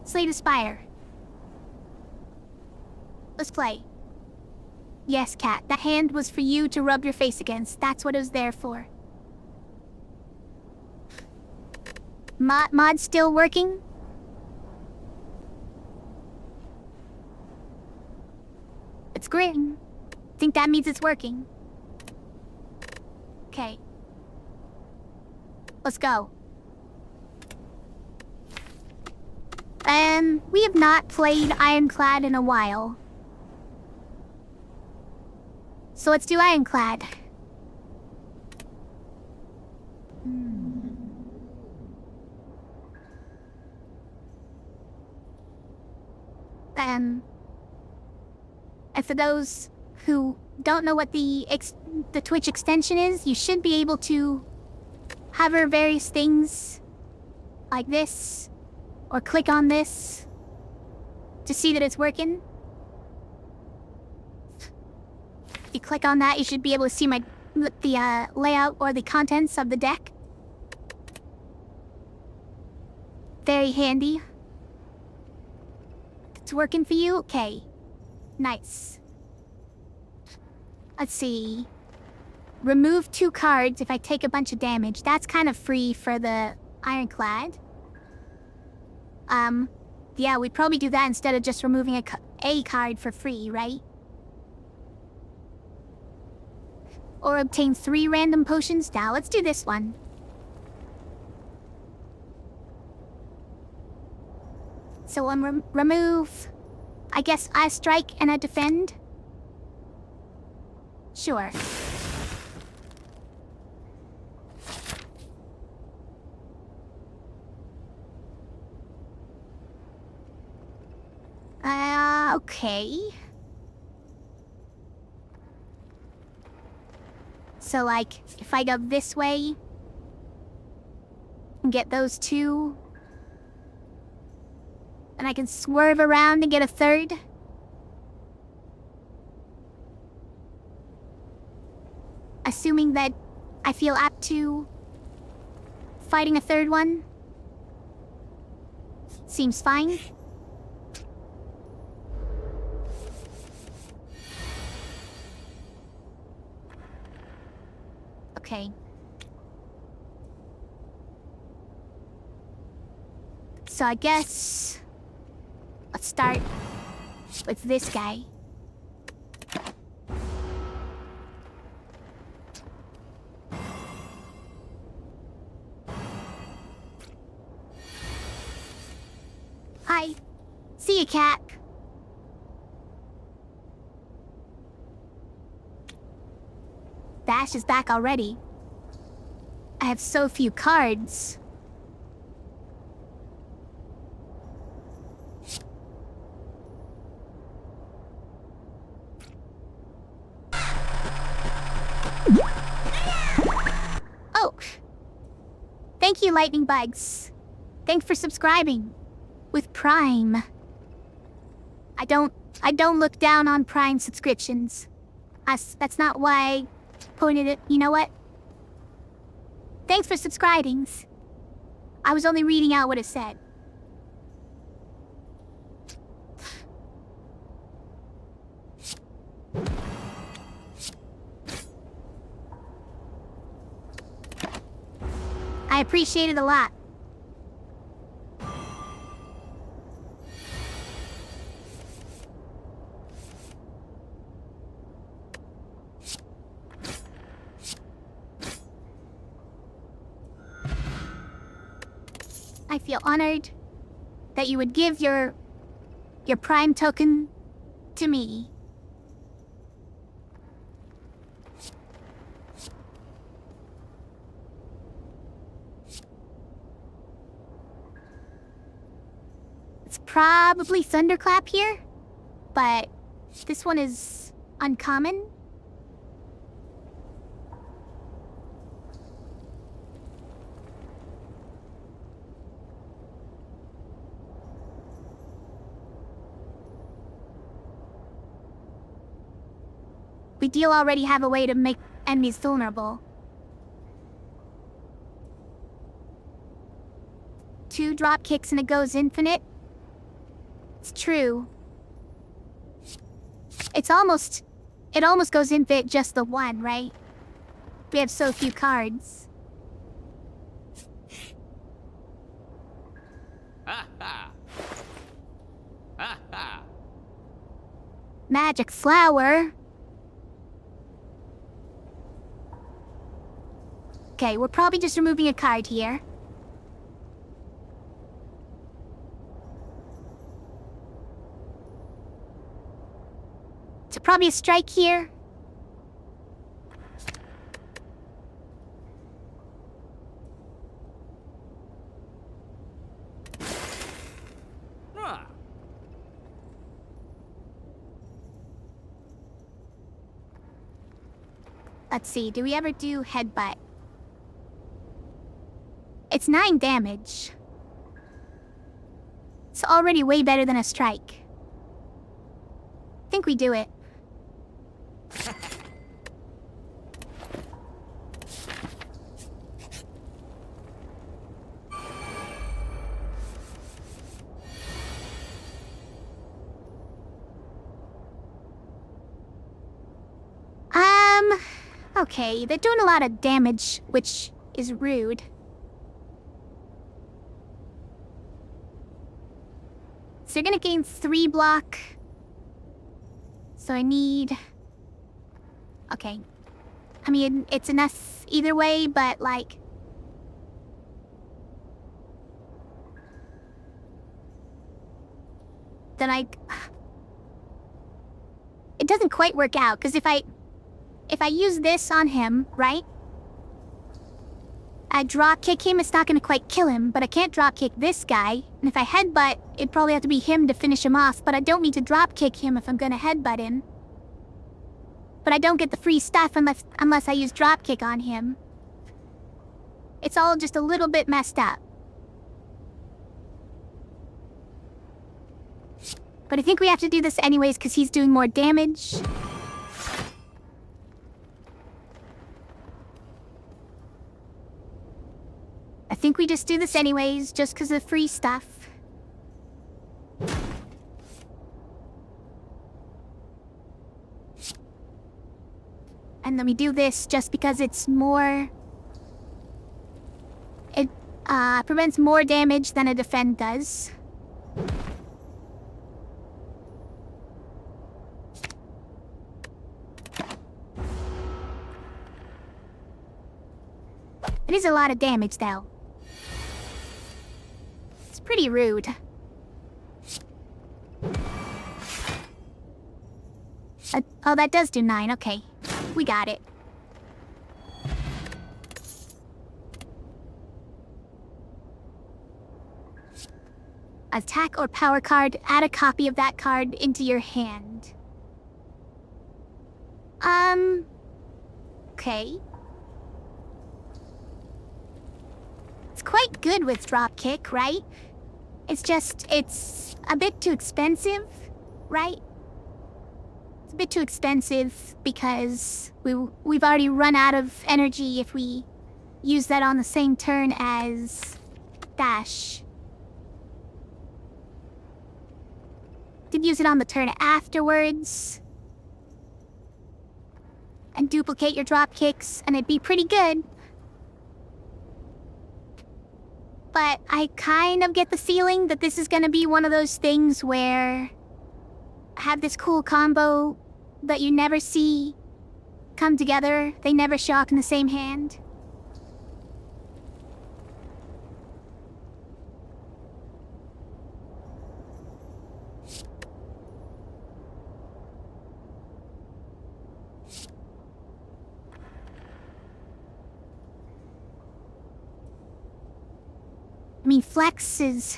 Slay the Spire. Let's play. Yes, Cat, that hand was for you to rub your face against. That's what it was there for. Mod still working? It's green. Think that means it's working. Okay. Let's go. We have not played Ironclad in a while. So let's do Ironclad. And for those who don't know what the Twitch extension is, you should be able to hover various things like this, or click on this to see that it's working. If you click on that, you should be able to see the layout or the contents of the deck. Very handy. It's working for you? Okay. Nice. Let's see. Remove 2 cards if I take a bunch of damage. That's kind of free for the Ironclad. Yeah, we'd probably do that instead of just removing a card for free, right? Or obtain 3 random potions. Now, let's do this one. So, remove... I guess I strike and I defend? Sure. Okay. So, like, if I go this way and get those 2, and I can swerve around and get a 3rd. Assuming that I feel apt to fighting a 3rd one. Seems fine. Okay. So I guess... let's start with this guy. Hi. See ya, Cat. Bash is back already. I have so few cards. Oh. Thank you, Lightning Bugs. Thanks for subscribing. With Prime. I don't look down on Prime subscriptions. That's not why I pointed it. You know what? Thanks for subscribing. I was only reading out what it said. I appreciate it a lot. I feel honored that you would give your Prime token to me. It's probably Thunderclap here, but this one is uncommon. We do already have a way to make enemies vulnerable. 2 drop kicks and it goes infinite. It's true. It almost goes in fit just the one, right? We have so few cards. Ha ha! Ha ha! Magic flower. Okay, we're probably just removing a card here. So probably a strike here. Ah. Let's see, do we ever do headbutt? It's 9 damage. It's already way better than a strike. I think we do it. Okay, they're doing a lot of damage, which is rude. So they're gonna gain 3 block. So I need... Okay. I mean, it's enough either way, but like... Then it doesn't quite work out, because if I use this on him, right? I drop kick him, it's not gonna quite kill him, but I can't drop kick this guy. And if I headbutt, it'd probably have to be him to finish him off, but I don't need to drop kick him if I'm gonna headbutt him. But I don't get the free stuff unless I use drop kick on him. It's all just a little bit messed up. But I think we have to do this anyways because he's doing more damage. I think we just do this anyways, just because of free stuff. And then we do this just because it's more... It prevents more damage than a defend does. It is a lot of damage, though. It's pretty rude. Oh, that does do 9, okay. We got it. Attack or power card, add a copy of that card into your hand. Okay. It's quite good with dropkick, right? It's just, it's a bit too expensive, right? It's a bit too expensive because we've already run out of energy if we use that on the same turn as dash. Could use it on the turn afterwards and duplicate your drop kicks, and it'd be pretty good. But I kind of get the feeling that this is gonna be one of those things where I have this cool combo that you never see come together. They never show up in the same hand. I mean, flex is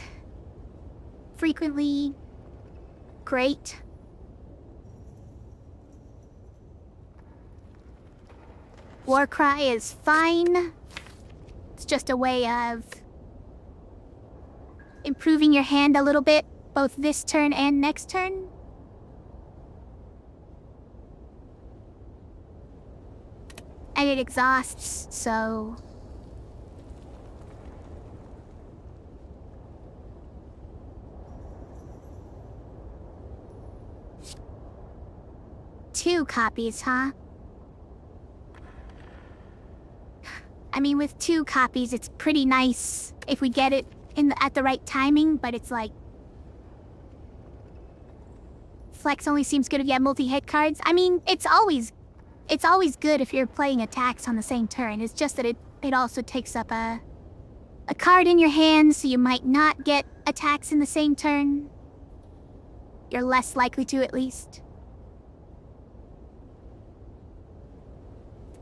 frequently great. Warcry is fine. It's just a way of improving your hand a little bit, both this turn and next turn. And it exhausts, so... 2 copies, huh? I mean, with 2 copies, it's pretty nice if we get it at the right timing, but it's like... Flex only seems good if you have multi-hit cards. I mean, it's always good if you're playing attacks on the same turn. It's just that it also takes up a card in your hand, so you might not get attacks in the same turn. You're less likely to, at least.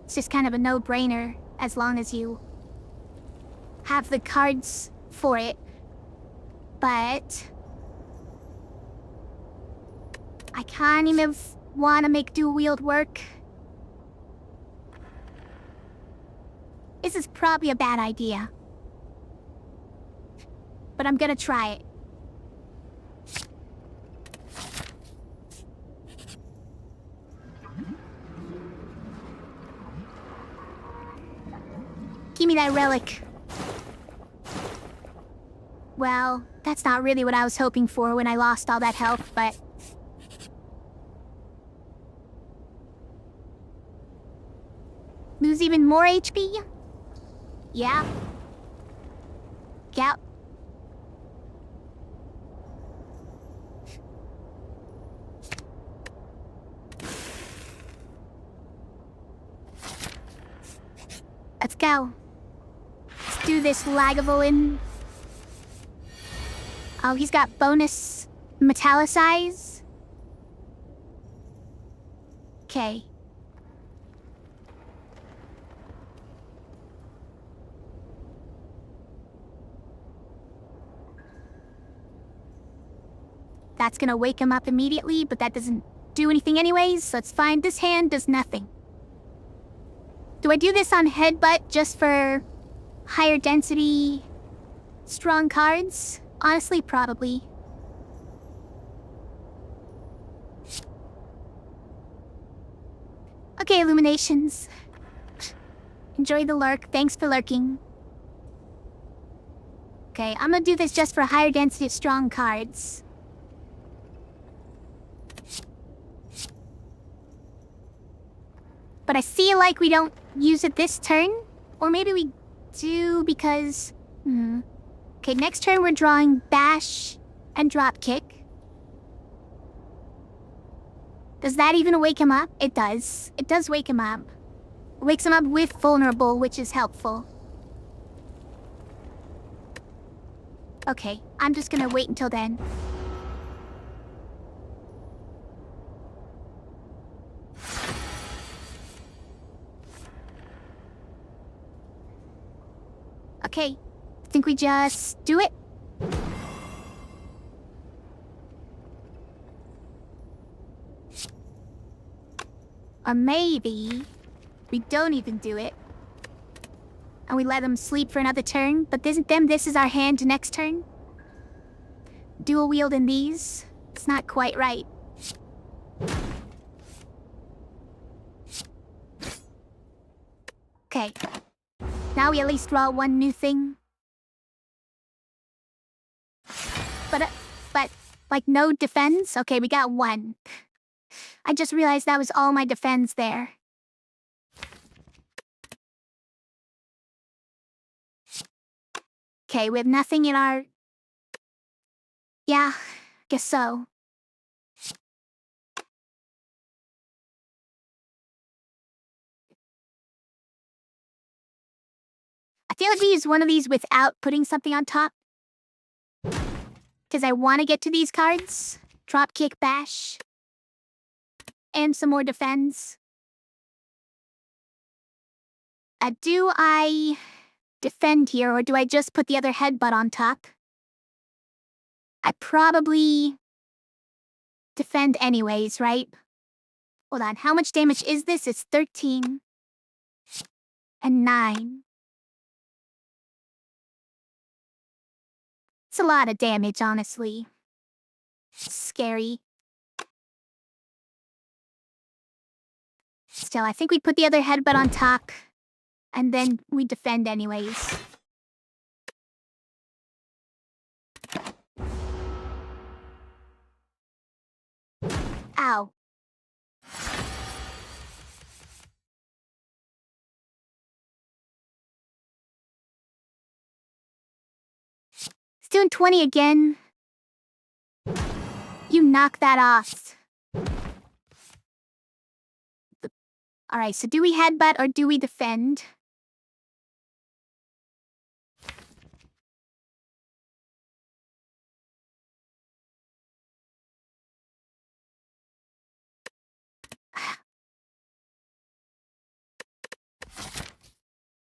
It's just kind of a no-brainer, as long as you have the cards for it. But I kind of want to make dual wield work. This is probably a bad idea, but I'm gonna try it. Give me that relic. Well, that's not really what I was hoping for when I lost all that health, but... Lose even more HP? Yeah. Yep. Let's go. Let's do this Lagavulin. Oh, he's got bonus metallicize. Okay. That's gonna wake him up immediately, but that doesn't do anything anyways, so it's fine. This hand does nothing. Do I do this on Headbutt just for higher density, strong cards? Honestly, probably. Okay, Illuminations. Enjoy the lurk. Thanks for lurking. Okay, I'm gonna do this just for higher density of strong cards. But I feel like we don't use it this turn. Or maybe we do because... Okay, next turn we're drawing Bash and Dropkick. Does that even wake him up? It does. It does wake him up. It wakes him up with Vulnerable, which is helpful. Okay, I'm just gonna wait until then. Okay, I think we just do it. Or maybe we don't even do it. And we let him sleep for another turn, but this is our hand next turn. Dual wielding these. It's not quite right. Okay. Now we at least draw one new thing. But, like, no defense? Okay, we got one. I just realized that was all my defense there. Okay, we have nothing in our... Yeah, guess so. I feel like we use one of these without putting something on top. Because I want to get to these cards. Dropkick, Bash. And some more defense. Do I defend here, or do I just put the other headbutt on top? I probably defend anyways, right? Hold on, how much damage is this? It's 13. And 9. It's a lot of damage, honestly. Scary. Still, I think we put the other headbutt on top. And then we defend anyways. Ow. doing 20 again. You knock that off. Alright, so do we headbutt or do we defend?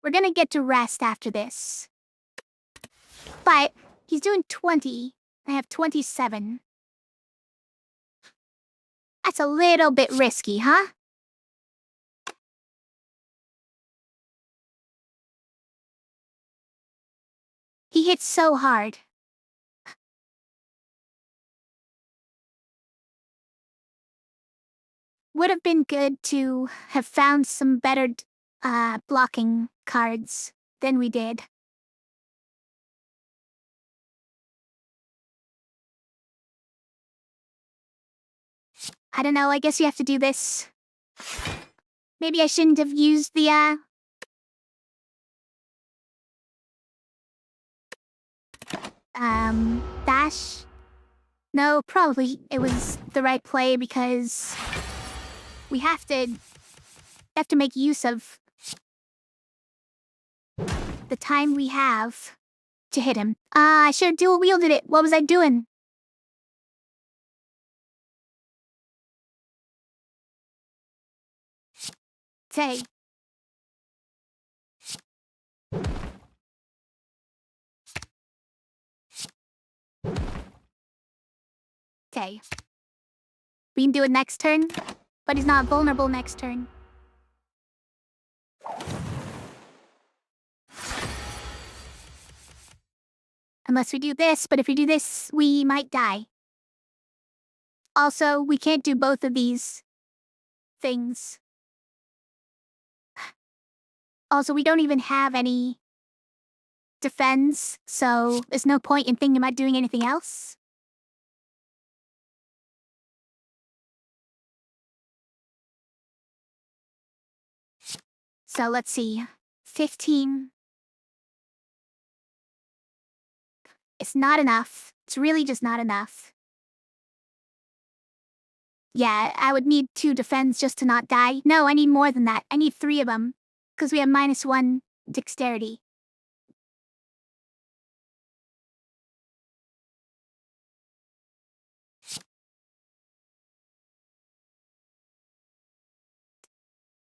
We're gonna get to rest after this. But he's doing 20. I have 27. That's a little bit risky, huh? He hits so hard. Would have been good to have found some better blocking cards than we did. I don't know, I guess you have to do this. Maybe I shouldn't have used the dash? No, probably it was the right play because we have to make use of the time we have to hit him. I should have dual wielded it. What was I doing? Say. Okay. We can do it next turn, but he's not vulnerable next turn. Unless we do this, but if we do this, we might die. Also, we can't do both of these things. Also, we don't even have any defense, so there's no point in thinking about doing anything else. So let's see. 15. It's not enough. It's really just not enough. Yeah, I would need 2 defense just to not die. No, I need more than that. I need 3 of them. Because we have -1 dexterity.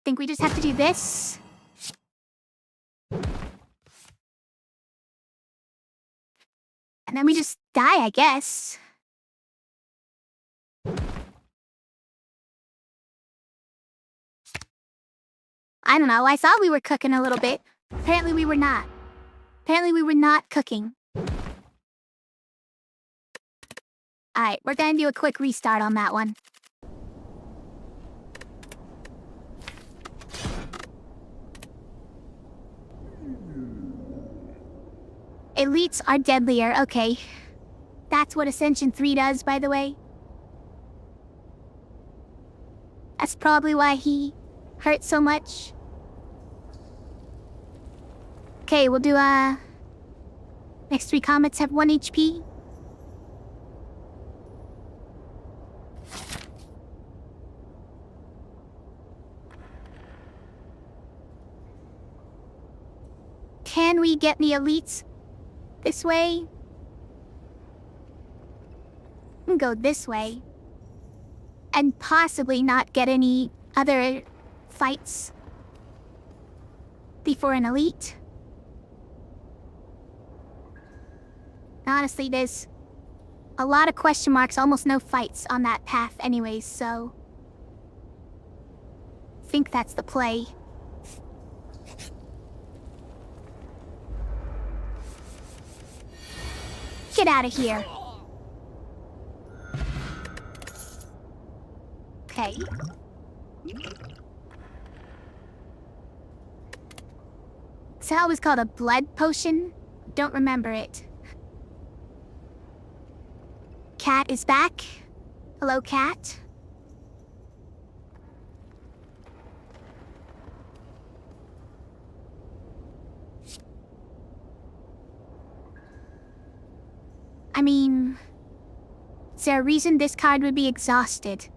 Think we just have to do this? And then we just die, I guess. I don't know, I thought we were cooking a little bit. Apparently we were not. Apparently we were not cooking. Alright, we're gonna do a quick restart on that one. Elites are deadlier, okay. That's what Ascension 3 does, by the way. That's probably why he hurt so much. Okay, we'll do, next 3 comets have 1 HP. Can we get the elites this way? We can go this way. And possibly not get any other fights before an elite. Honestly, there's a lot of question marks, almost no fights on that path anyways, so I think that's the play. Get out of here. Okay. So it was called a blood potion? Don't remember it. Cat is back. Hello, Cat. I mean, is there a reason this card would be exhausted?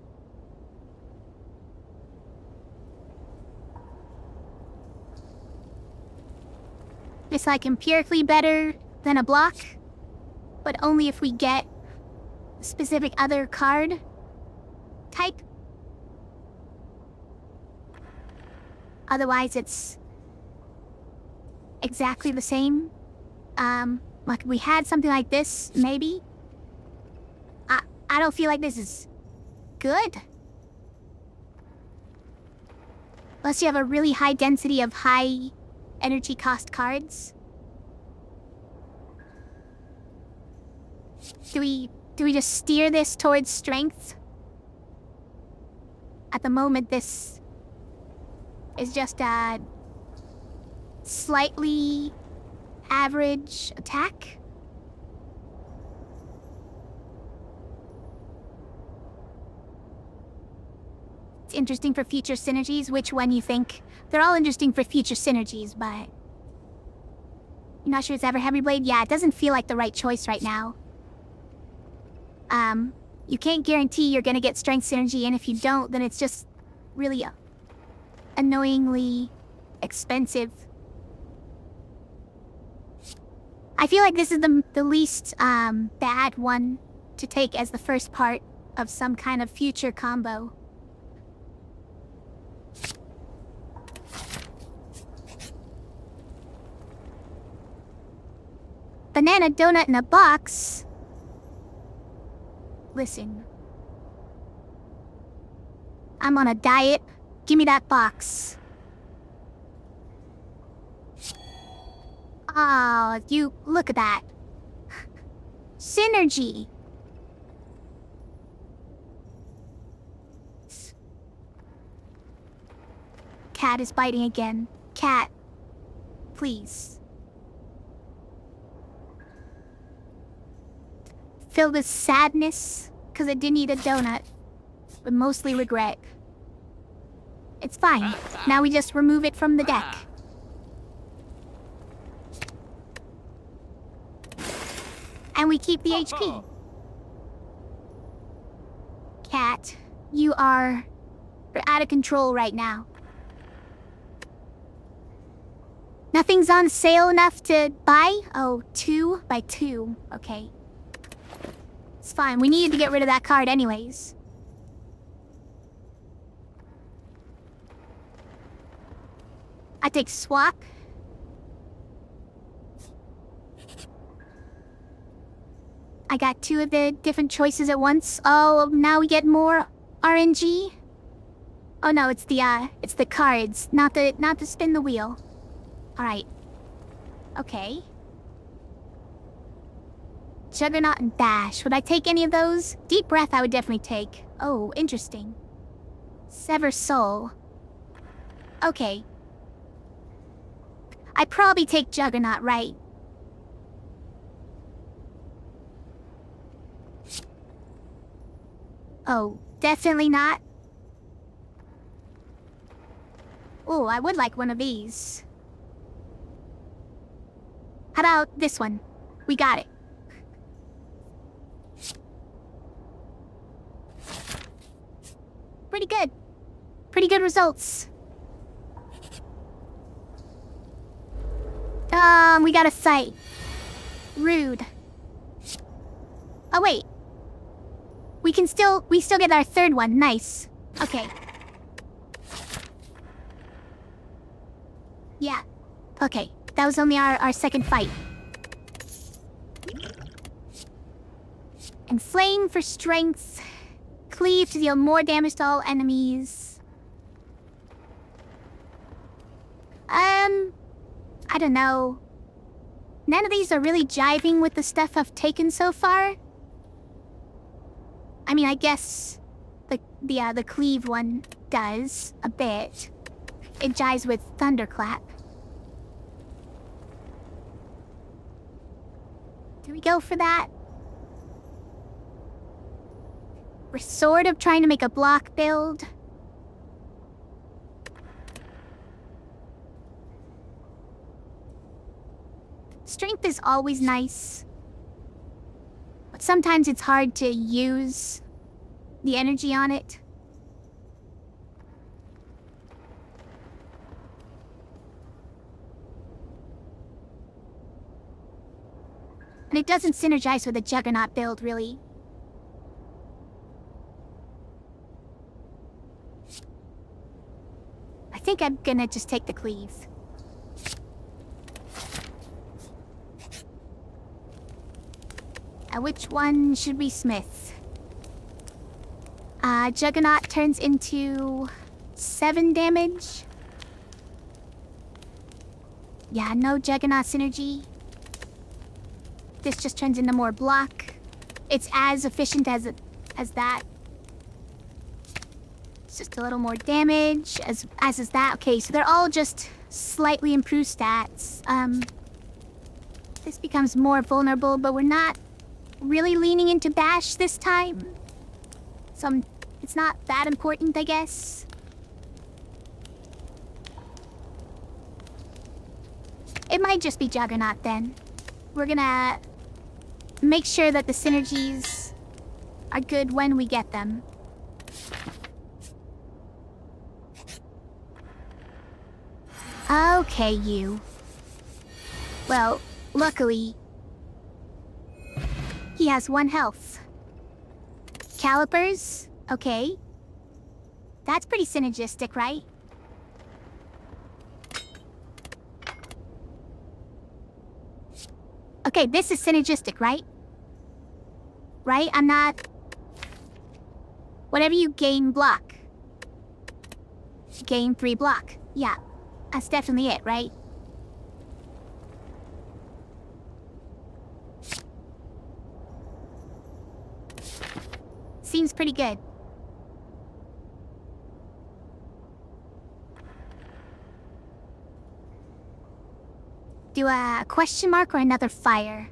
It's like empirically better than a block, but only if we get a specific other card type. Otherwise, it's exactly the same. Like we had something like this, maybe. I don't feel like this is good. Unless you have a really high density of high energy cost cards. Do we just steer this towards strength? At the moment, this is just a slightly average attack. It's interesting for future synergies. Which one you think? They're all interesting for future synergies, but you're not sure it's ever Heavy Blade? Yeah, it doesn't feel like the right choice right now. You can't guarantee you're gonna get strength synergy, and if you don't, then it's just really annoyingly expensive. I feel like this is the least bad one to take as the first part of some kind of future combo. Banana donut in a box? Listen. I'm on a diet. Give me that box. Oh, you look at that. Synergy. Cat is biting again. Cat, please. Filled with sadness because I didn't eat a donut, but mostly regret. It's fine. Now we just remove it from the deck. And we keep the HP. Cat, you're out of control right now. Nothing's on sale enough to buy? Oh, 2 by 2. Okay. It's fine. We needed to get rid of that card anyways. I take swap. I got 2 of the different choices at once. Oh, now we get more RNG. Oh no, it's the cards, not the spin the wheel. All right. Okay. Juggernaut and Dash. Would I take any of those? Deep Breath I would definitely take. Oh, interesting. Sever Soul. Okay. I'd probably take Juggernaut, right? Oh, definitely not. Oh, I would like one of these. How about this one? We got it. Pretty good. Pretty good results. We got a sight. Rude. Oh, wait. We still get our third one. Nice. Okay. Yeah. Okay. That was only our second fight. And Flame for strength. Cleave to deal more damage to all enemies. I don't know. None of these are really jiving with the stuff I've taken so far. I mean, I guess the Cleave one does a bit. It jives with Thunderclap. Do we go for that? We're sort of trying to make a block build. Strength is always nice. But sometimes it's hard to use the energy on it. And it doesn't synergize with the Juggernaut build, really. I think I'm gonna just take the cleave. Which one should we smith? Juggernaut turns into 7 damage. Yeah, no Juggernaut synergy. This just turns into more block. It's as efficient as that. It's just a little more damage, as is that. Okay, so they're all just slightly improved stats. This becomes more vulnerable, but we're not really leaning into bash this time. So it's not that important, I guess. It might just be Juggernaut then. We're gonna make sure that the synergies are good when we get them. Okay, you. Well, luckily, he has 1 health. Calipers? Okay. That's pretty synergistic, right? Okay, this is synergistic, right? Right? I'm not... Whatever you gain, block. Gain 3 block. Yeah, that's definitely it, right? Seems pretty good. Do a question mark or another fire?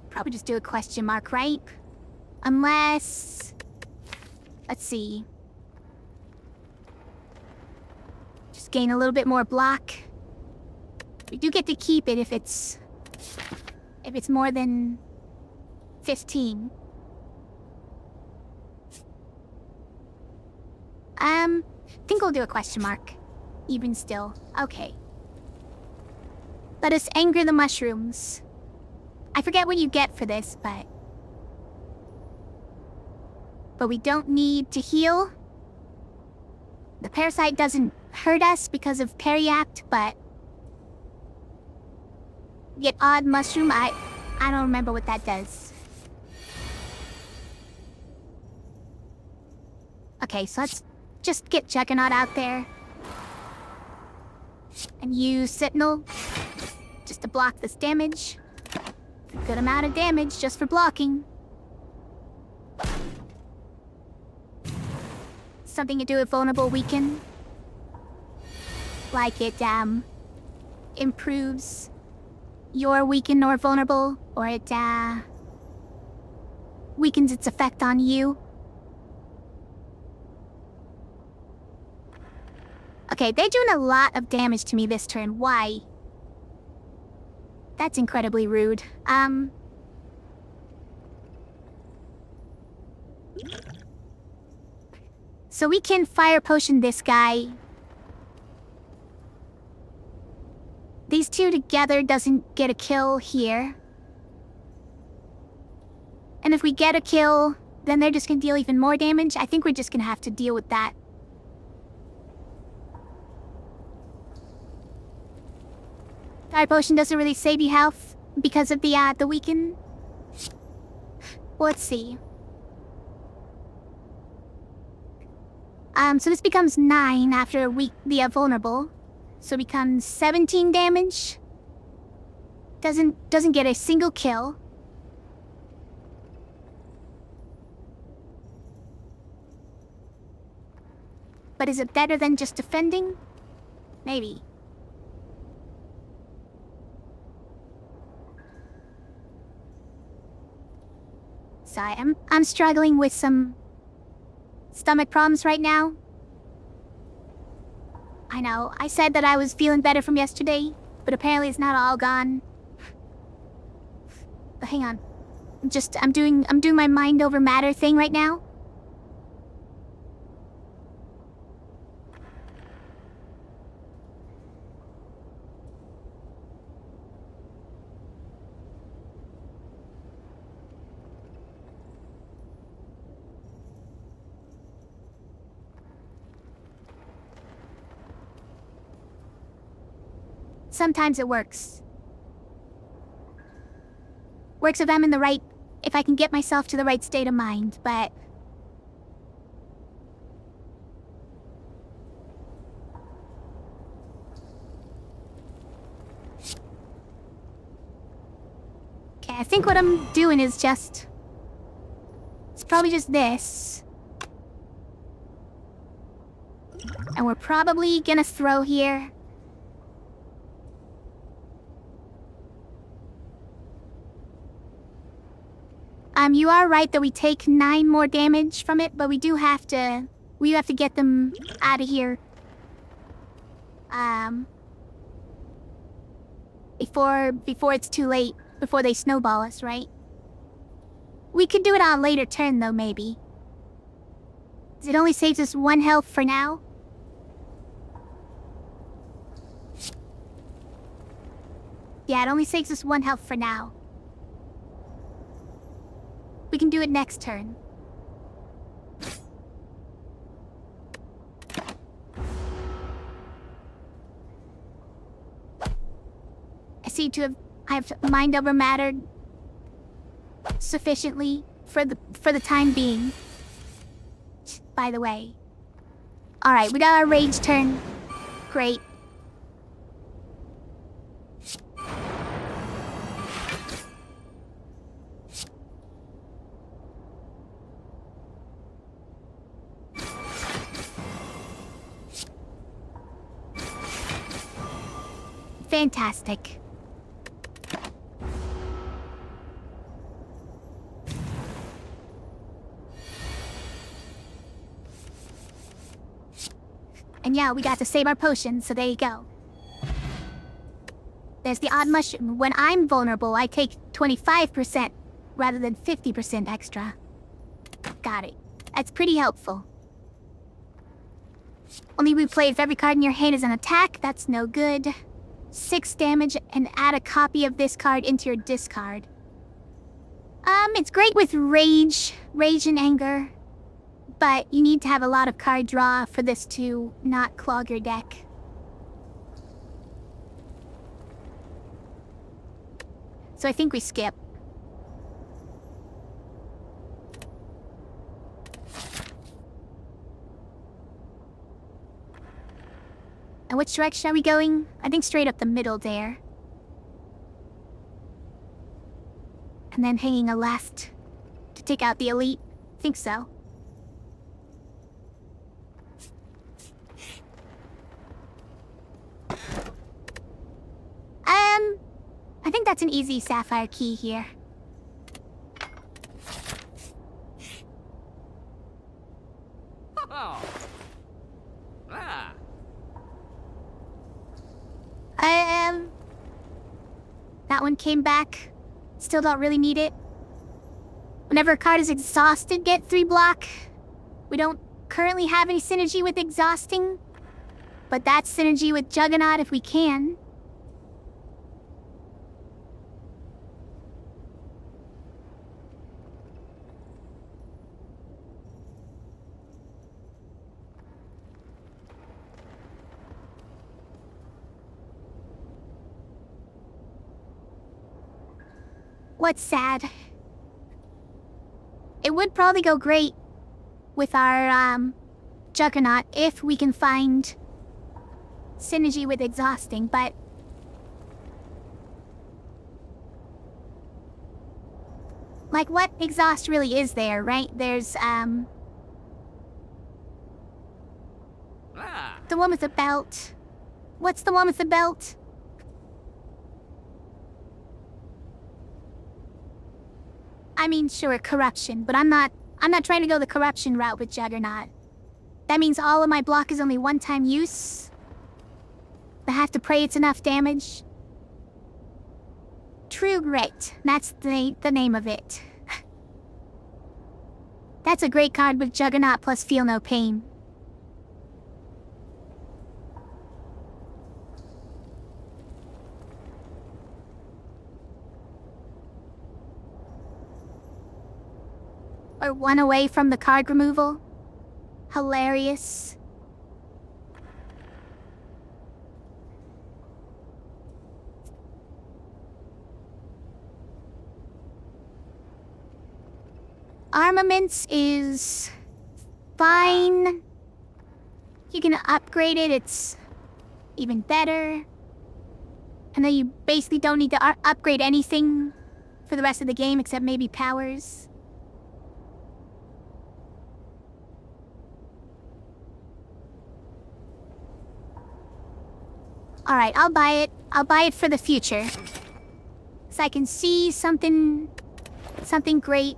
Probably just do a question mark, right? Unless... Let's see. Just gain a little bit more block. We do get to keep it if it's more than 15. I think we'll do a question mark. Even still. Okay. Let us anger the mushrooms. I forget what you get for this, but we don't need to heal. The parasite doesn't hurt us because of Periapt, but we get odd mushroom. I don't remember what that does. Okay, so let's just get Juggernaut out there. And use Sentinel just to block this damage. A good amount of damage just for blocking. Something to do with vulnerable weaken. Like it improves your weaken or vulnerable, or it weakens its effect on you. Okay, they're doing a lot of damage to me this turn. Why? That's incredibly rude. So we can fire potion this guy. These two together doesn't get a kill here. And if we get a kill, then they're just gonna deal even more damage. I think we're just gonna have to deal with that. Fire potion doesn't really save you health because of the weaken. Well, let's see. So this becomes 9 after the vulnerable. So it becomes 17 damage. Doesn't get a single kill. But is it better than just defending? Maybe. Sorry, I'm struggling with some stomach problems right now. I know, I said that I was feeling better from yesterday, but apparently it's not all gone. But hang on. I'm doing my mind over matter thing right now. Sometimes it works. Works if I'm in the right... if I can get myself to the right state of mind, but... Okay, I think what I'm doing is just... it's probably just this. And we're probably gonna throw here. You are right that we take 9 more damage from it, but we have to get them out of here. Before it's too late, before they snowball us, right? We could do it on a later turn, though, maybe. It only saves us 1 health for now. Yeah, it only saves us 1 health for now. We can do it next turn. I seem to have mind over mattered sufficiently for the time being. By the way. Alright, we got our rage turn. Great. Fantastic. And yeah, we got to save our potions, so there you go. There's the odd mushroom. When I'm vulnerable, I take 25% rather than 50% extra. Got it. That's pretty helpful. Only replay if every card in your hand is an attack. That's no good. 6 damage, and add a copy of this card into your discard. It's great with rage and anger, but you need to have a lot of card draw for this to not clog your deck. So I think we skip. And which direction are we going? I think straight up the middle there. And then hanging a left to take out the elite. I think so. I think that's an easy sapphire key here. Oh. Ah. That one came back. Still don't really need it. Whenever a card is exhausted, get 3 block. We don't currently have any synergy with exhausting, but that's synergy with Juggernaut if we can. What's sad? It would probably go great with our, Juggernaut if we can find synergy with exhausting, but... like, what exhaust really is there, right? There's, Ah. the one with the belt. What's the one with the belt? I mean, sure, corruption, but I'm not trying to go the corruption route with Juggernaut. That means all of my block is only one-time use. I have to pray it's enough damage. True Grit, that's the name of it. That's a great card with Juggernaut plus Feel No Pain. Or 1 away from the card removal. Hilarious. Armaments is fine. You can upgrade it, it's even better. And then you basically don't need to upgrade anything for the rest of the game except maybe powers. Alright, I'll buy it. I'll buy it for the future. So I can see something great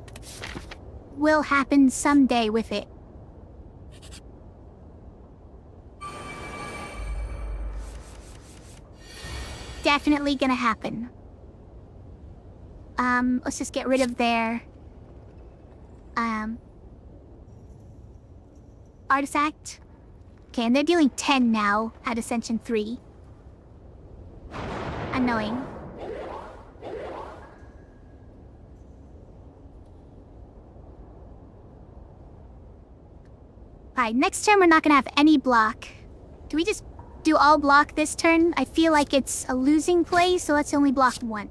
will happen someday with it. Definitely gonna happen. Let's just get rid of their artifact. Okay, and they're dealing 10 now at Ascension 3. Annoying. Alright, next turn we're not gonna have any block. Do we just do all block this turn? I feel like it's a losing play, so let's only block once.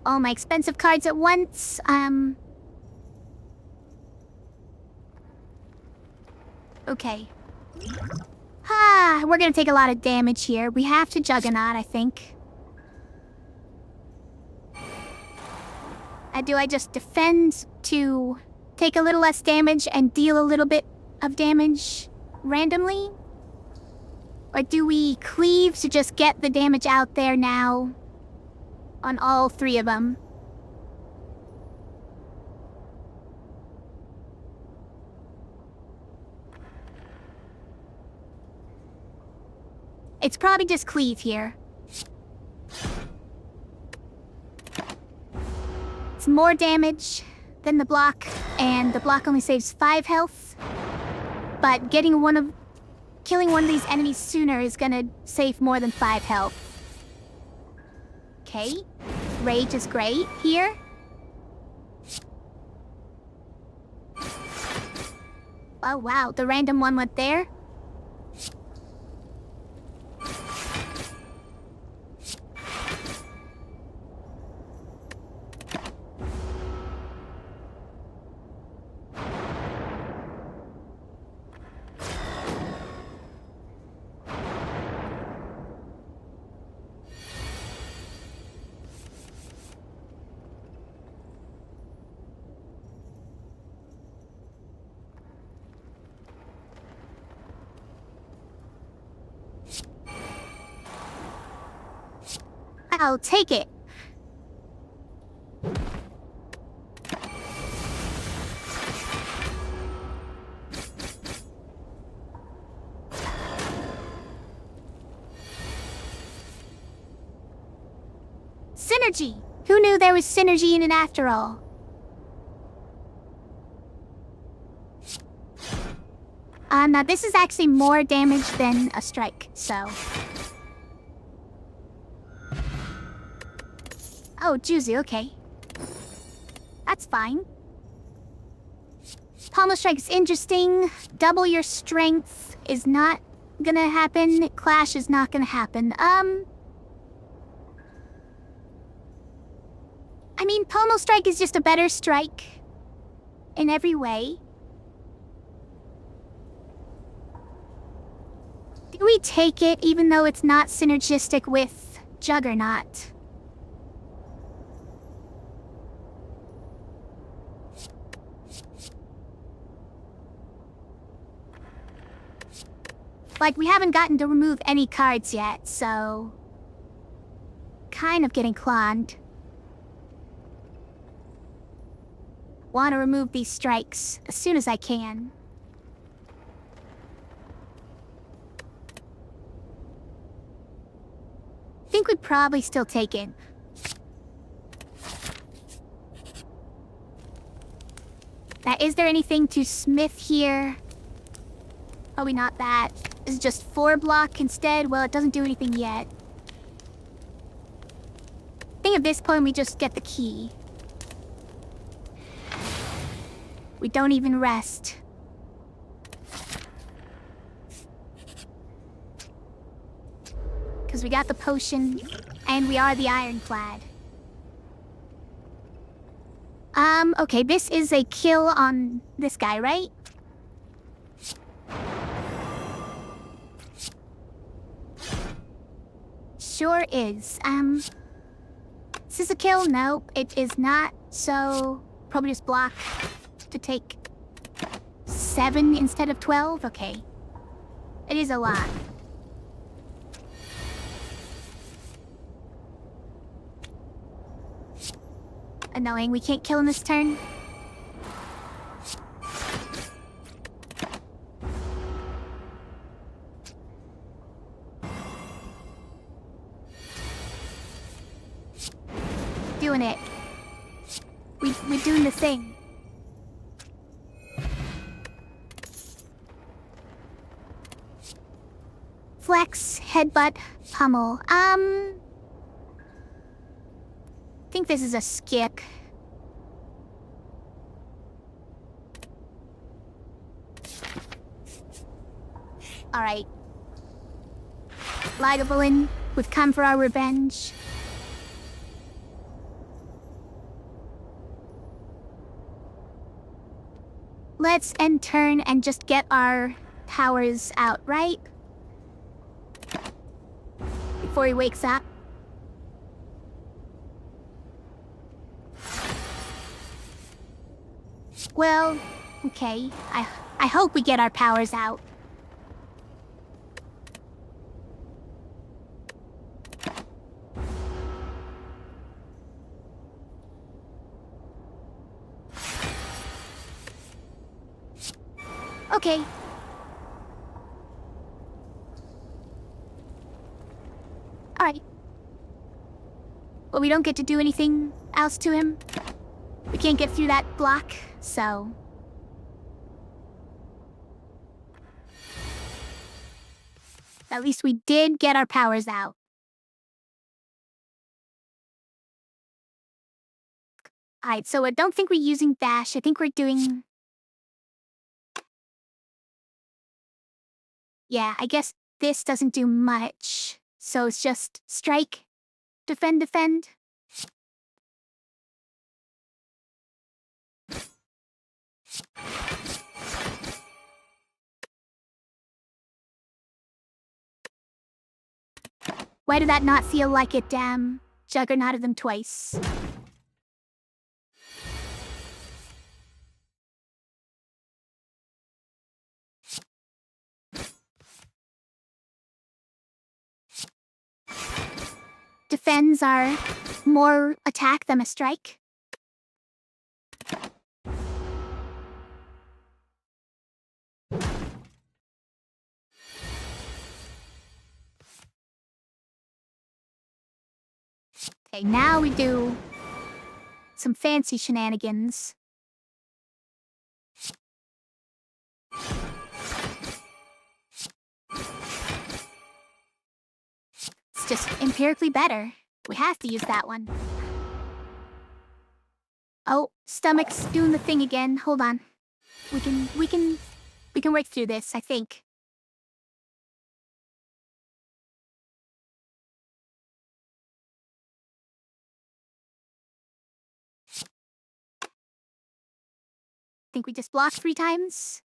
All my expensive cards at once. Okay. We're gonna take a lot of damage here. We have to Juggernaut, I think. Do I just defend to take a little less damage and deal a little bit of damage randomly? Or do we cleave to just get the damage out there now on all 3 of them? It's probably just cleave here. It's more damage than the block, and the block only saves 5 health. But killing one of these enemies sooner is gonna save more than 5 health. Okay. Rage is great here. Oh wow, the random one went there. I'll take it. Synergy! Who knew there was synergy in it after all? Now this is actually more damage than a strike, so... Oh, Juzu, okay. That's fine. Pommel Strike is interesting. Double your strength is not gonna happen. Clash is not gonna happen. I mean, Pommel Strike is just a better strike in every way. Do we take it even though it's not synergistic with Juggernaut? Like, we haven't gotten to remove any cards yet, so... kind of getting cloned. Want to remove these strikes as soon as I can. Think we'd probably still take it. Now, is there anything to smith here? Probably not that. This is just 4 block instead. Well, it doesn't do anything yet. I think at this point we just get the key. We don't even rest. Because we got the potion, and we are the Ironclad. Okay, this is a kill on this guy, right? Sure is. Is this a kill? No, it is not. So, probably just block to take 7 instead of 12? Okay. It is a lot. Annoying, we can't kill in this turn. Doing it. We're doing the thing. Flex, headbutt, pummel. I think this is a skip. Alright. Lagavulin, we've come for our revenge. Let's end turn and just get our powers out, right? Before he wakes up. Well, okay. I hope we get our powers out. Okay. Alright. But we don't get to do anything else to him. We can't get through that block, so... At least we did get our powers out. Alright, so I don't think we're using dash. I think we're doing... Yeah, I guess this doesn't do much. So it's just strike, defend, defend. Why did that not feel like it, damn? Juggernauted them twice. Defends are more attack than a strike. Okay, now we do some fancy shenanigans. It's just empirically better. We have to use that one. Oh, stomach's doing the thing again. Hold on. We can work through this, I think. Think we just blocked 3 times?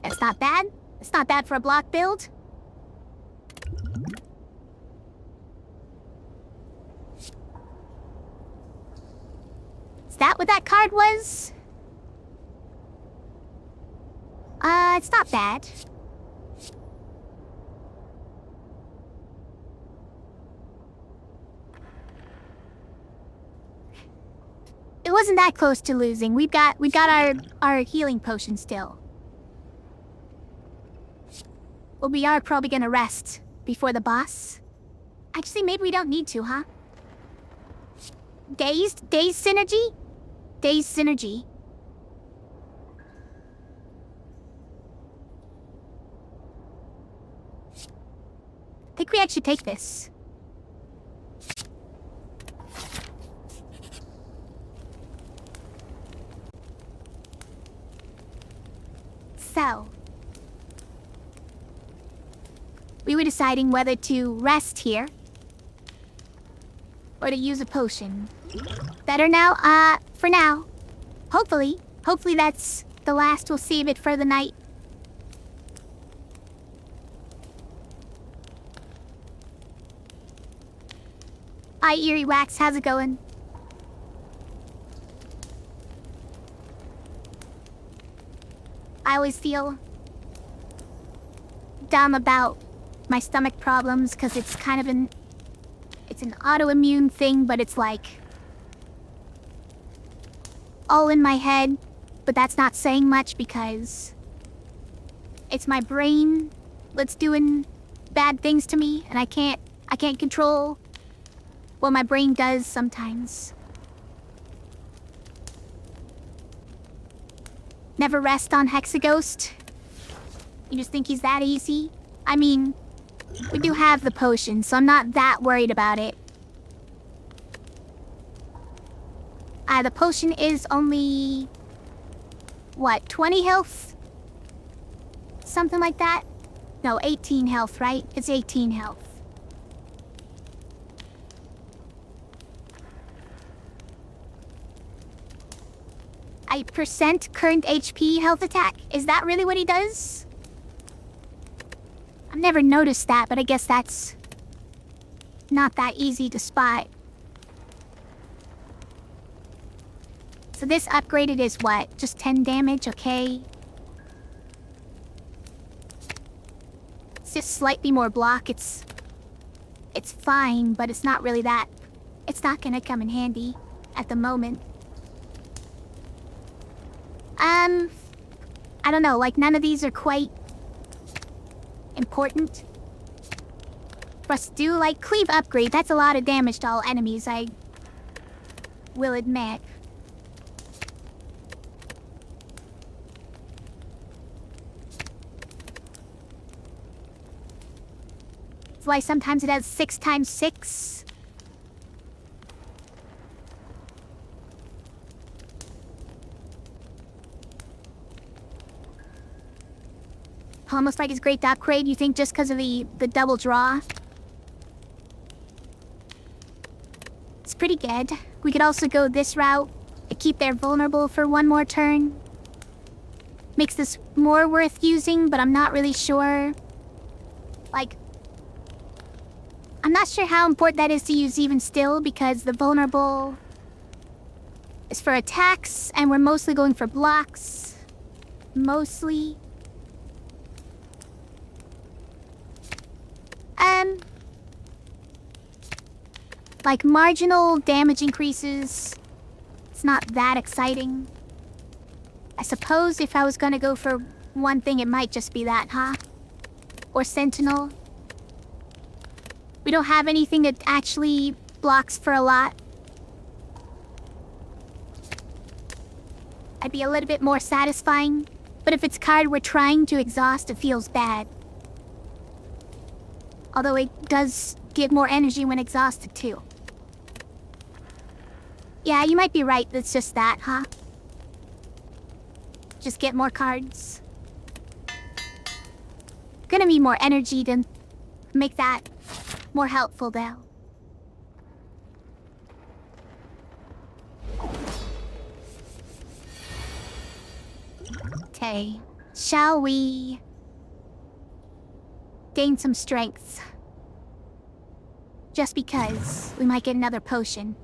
That's not bad. It's not bad for a block build. Is that what that card was? It's not bad. It wasn't that close to losing. We got our healing potion still. Well, we are probably gonna rest before the boss. Actually, maybe we don't need to, huh? Dazed synergy? Dazed synergy. I think we actually take this. So, we were deciding whether to rest here or to use a potion. Better now, for now. Hopefully that's the last we'll see of it for the night. Hi, Eerie Wax, how's it going? I always feel dumb about my stomach problems because it's kind of an autoimmune thing, but it's like all in my head, but that's not saying much because it's my brain that's doing bad things to me, and I can't control what my brain does sometimes. Never rest on Hexaghost? You just think he's that easy? I mean, we do have the potion, so I'm not that worried about it. The potion is only... what, 20 health? Something like that? No, 18 health, right? It's 18 health. Percent current HP health attack? Is that really what he does? I've never noticed that, but I guess that's not that easy to spot. So this upgraded is what? Just 10 damage, okay. It's just slightly more block. It's fine, but it's not really that. It's not gonna come in handy at the moment. I don't know, like none of these are quite important for us to do. Like cleave upgrade, that's a lot of damage to all enemies, I will admit. That's why sometimes it has 6 times 6. Almost like it's great to upgrade, you think, just because of the double draw? It's pretty good. We could also go this route and keep their vulnerable for one more turn. Makes this more worth using, but I'm not really sure. Like, I'm not sure how important that is to use even still, because the vulnerable is for attacks, and we're mostly going for blocks. Mostly. Like marginal damage increases, it's not that exciting. I suppose if I was gonna go for one thing, it might just be that, huh? Or Sentinel. We don't have anything that actually blocks for a lot. I'd be a little bit more satisfying, but if it's a card we're trying to exhaust, it feels bad. Although it does give more energy when exhausted too. Yeah, you might be right, it's just that, huh? Just get more cards. Gonna need more energy to make that more helpful though. Okay, shall we gain some strength. Just because we might get another potion.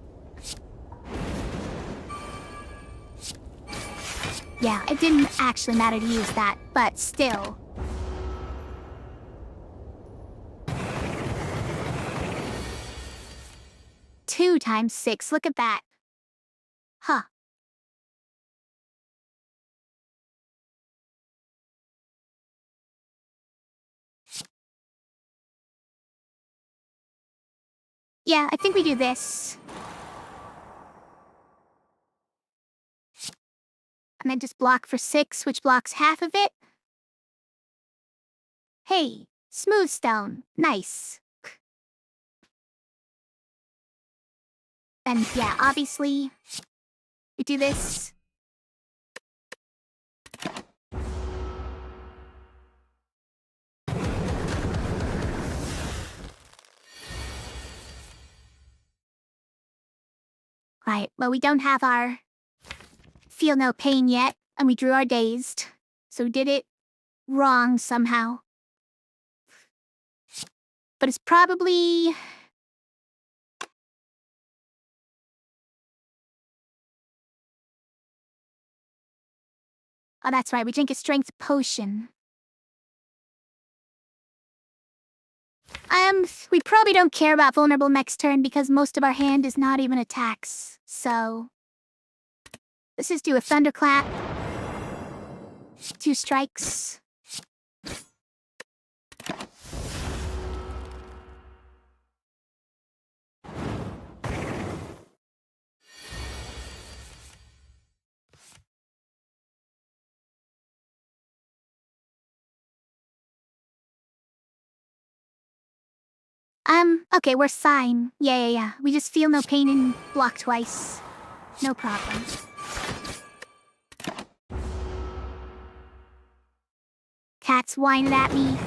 Yeah, it didn't actually matter to use that, but still. Two times 6, look at that. Huh. Yeah, I think we do this. And then just block for 6, which blocks half of it. Hey, smooth stone. Nice. And yeah, obviously, we do this. Right, well, we don't have our feel no pain yet, and we drew our dazed. So we did it wrong somehow. But it's probably... Oh, that's right, we drink a strength potion. We probably don't care about vulnerable next turn because most of our hand is not even attacks, so... Let's just do a thunderclap. 2 strikes. Okay, we're fine. Yeah. We just feel no pain and block twice. No problem. Cat's whining at me.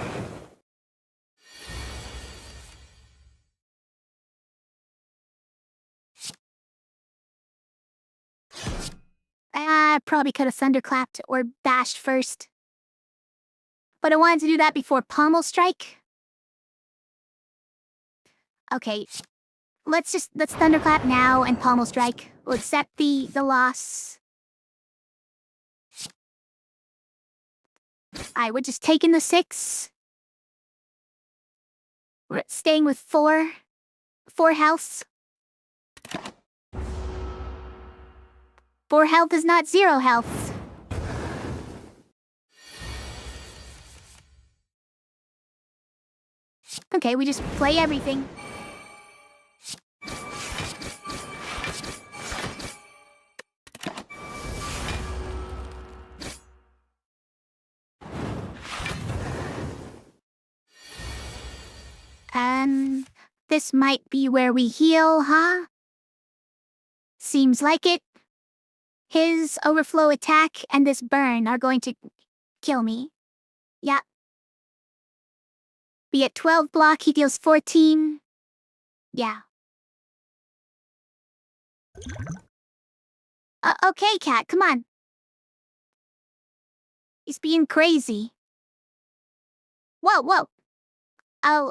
I probably could have thunderclapped or bashed first. But I wanted to do that before pommel strike. Okay, let's thunderclap now and pommel strike. We'll accept the loss. Alright, we're just taking the 6. We're staying with 4. 4 health. 4 health is not 0 health. Okay, we just play everything. This might be where we heal, huh? Seems like it. His overflow attack and this burn are going to kill me. Yeah. Be at 12 block, he deals 14. Yeah. Okay, cat, come on. He's being crazy. Whoa. Oh,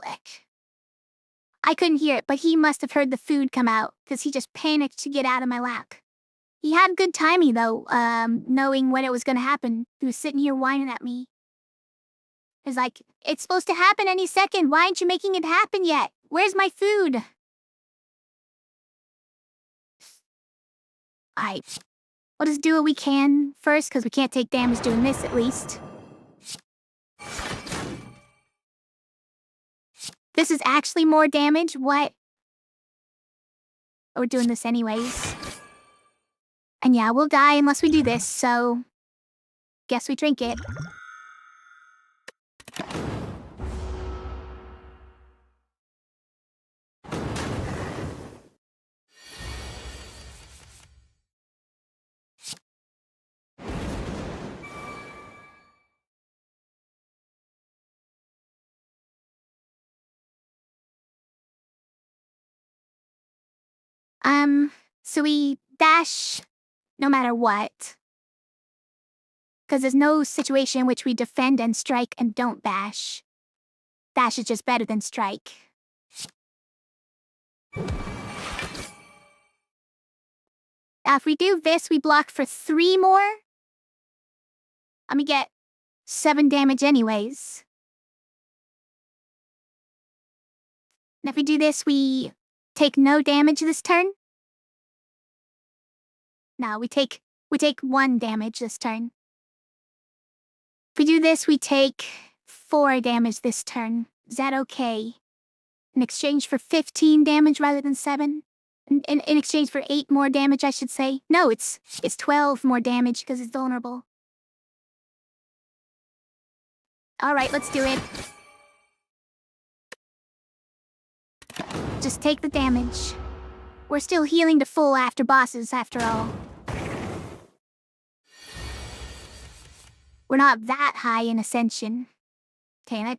I couldn't hear it, but he must have heard the food come out, because he just panicked to get out of my lap. He had good timing, though, knowing when it was gonna happen. He was sitting here whining at me. He's like, it's supposed to happen any second. Why aren't you making it happen yet? Where's my food? Alright. We'll just do what we can first, because we can't take damage doing this, at least. This is actually more damage? What? We're doing this anyways. And yeah, we'll die unless we do this, so... Guess we drink it. So we dash no matter what. Because there's no situation in which we defend and strike and don't bash. Dash is just better than strike. Now, if we do this, we block for 3 more. I'm gonna get 7 damage anyways. And if we do this, we take no damage this turn. No, we take 1 damage this turn. If we do this, we take 4 damage this turn. Is that okay? In exchange for 15 damage rather than 7? In exchange for 8 more damage, I should say. No, it's 12 more damage because it's vulnerable. Alright, let's do it. Just take the damage. We're still healing to full after bosses, after all. We're not that high in Ascension. Okay,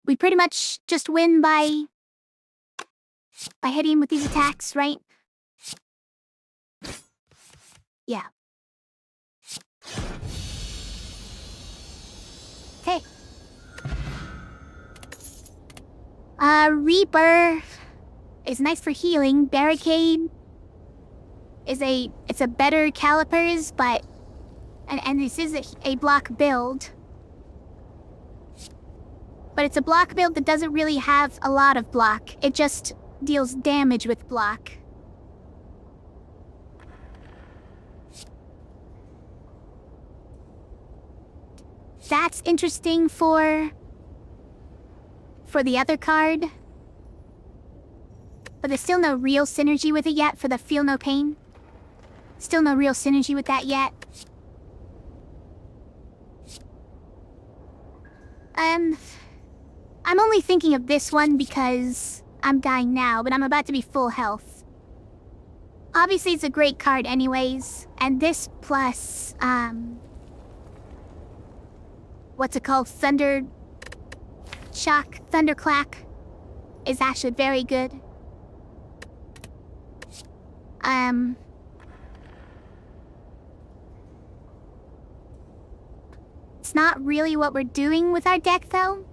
we pretty much just win by hitting with these attacks, right? Yeah. Okay. Reaper is nice for healing. Barricade is it's a better calipers, but and this is a block build. But it's a block build that doesn't really have a lot of block. It just deals damage with block. That's interesting for the other card. But there's still no real synergy with it yet for the Feel No Pain. Still no real synergy with that yet. I'm only thinking of this one because I'm dying now, but I'm about to be full health. Obviously, it's a great card anyways, and this plus, what's it called? Thunderclap is actually very good. It's not really what we're doing with our deck, though.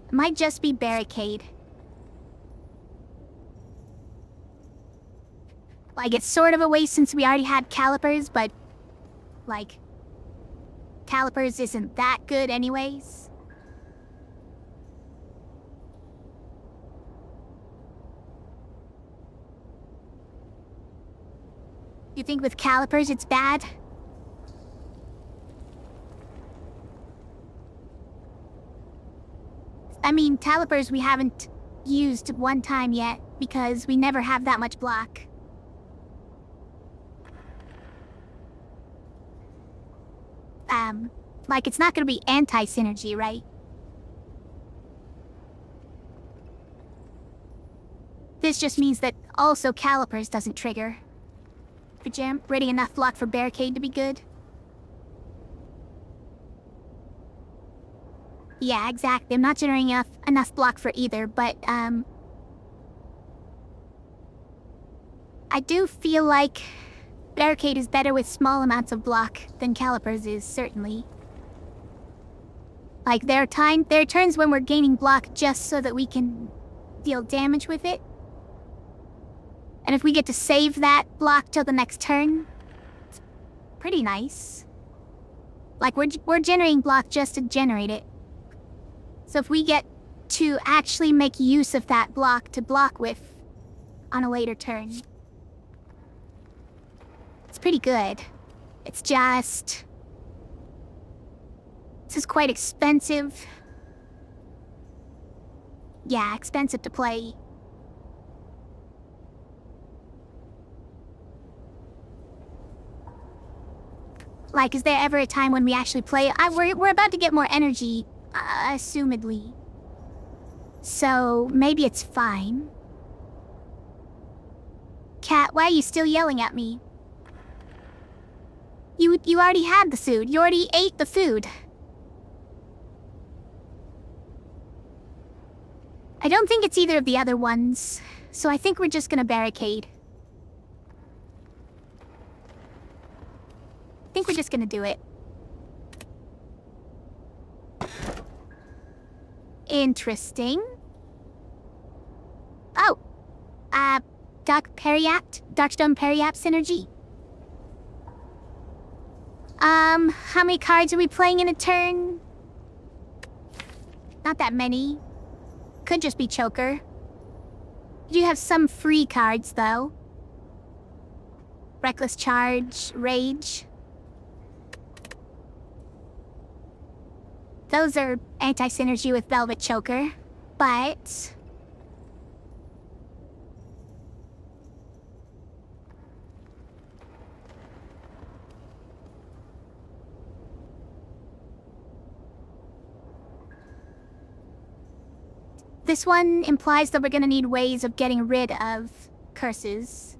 It might just be Barricade. Like, it's sort of a waste since we already had Calipers, but, like, Calipers isn't that good anyways. You think with Calipers it's bad? I mean, Calipers we haven't used one time yet, because we never have that much block. Like, it's not gonna be anti-synergy, right? This just means that also Calipers doesn't trigger. For generating enough block for Barricade to be good. Yeah, exactly. I'm not generating enough block for either, but, I do feel like Barricade is better with small amounts of block than Calipers is, certainly. Like, there are turns when we're gaining block just so that we can deal damage with it. And if we get to save that block till the next turn, it's pretty nice. Like, we're generating block just to generate it. So if we get to actually make use of that block to block with on a later turn, it's pretty good. It's just... This is quite expensive. Yeah, expensive to play. Like, is there ever a time when we actually play? We're about to get more energy, assumedly. So, maybe it's fine. Cat, why are you still yelling at me? You already had the food. You already ate the food. I don't think it's either of the other ones, so I think we're just gonna barricade. I think we're just gonna do it. Interesting. Darkstone Periapt synergy. How many cards are we playing in a turn? Not that many. Could just be Choker. You do have some free cards, though. Reckless Charge, Rage. Those are anti-synergy with Velvet Choker, but... This one implies that we're gonna need ways of getting rid of curses.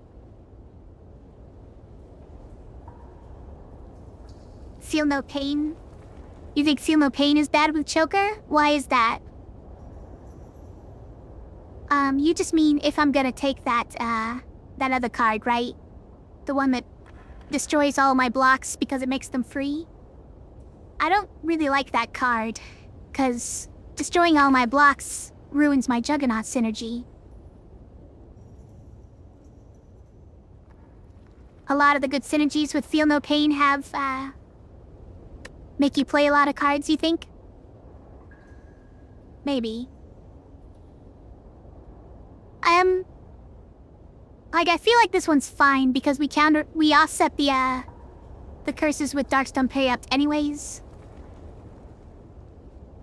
Feel No Pain? You think Feel No Pain is bad with Choker? Why is that? You just mean if I'm gonna take that other card, right? The one that destroys all my blocks because it makes them free? I don't really like that card, 'cause destroying all my blocks ruins my Juggernaut synergy. A lot of the good synergies with Feel No Pain have, make you play a lot of cards, you think? Maybe. Like, I feel like this one's fine because we offset the curses with Darkstone Periapt anyways.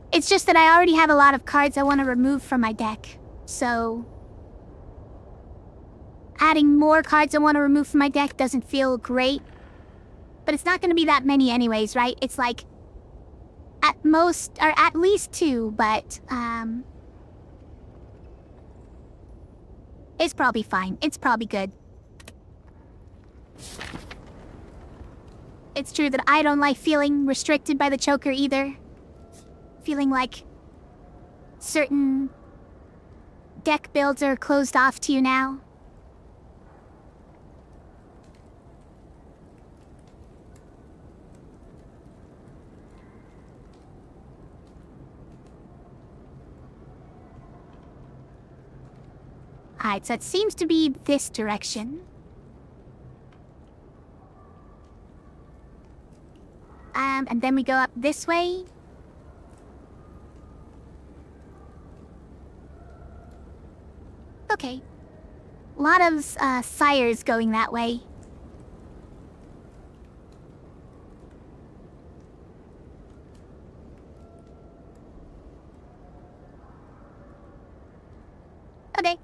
It's just that I already have a lot of cards I want to remove from my deck, so... Adding more cards I want to remove from my deck doesn't feel great. But it's not going to be that many anyways, right? It's like... At most, or at least 2, but, it's probably fine. It's probably good. It's true that I don't like feeling restricted by the Choker either. Feeling like certain deck builds are closed off to you now. Alright, so it seems to be this direction. And then we go up this way. Okay. A lot of sires going that way. Okay.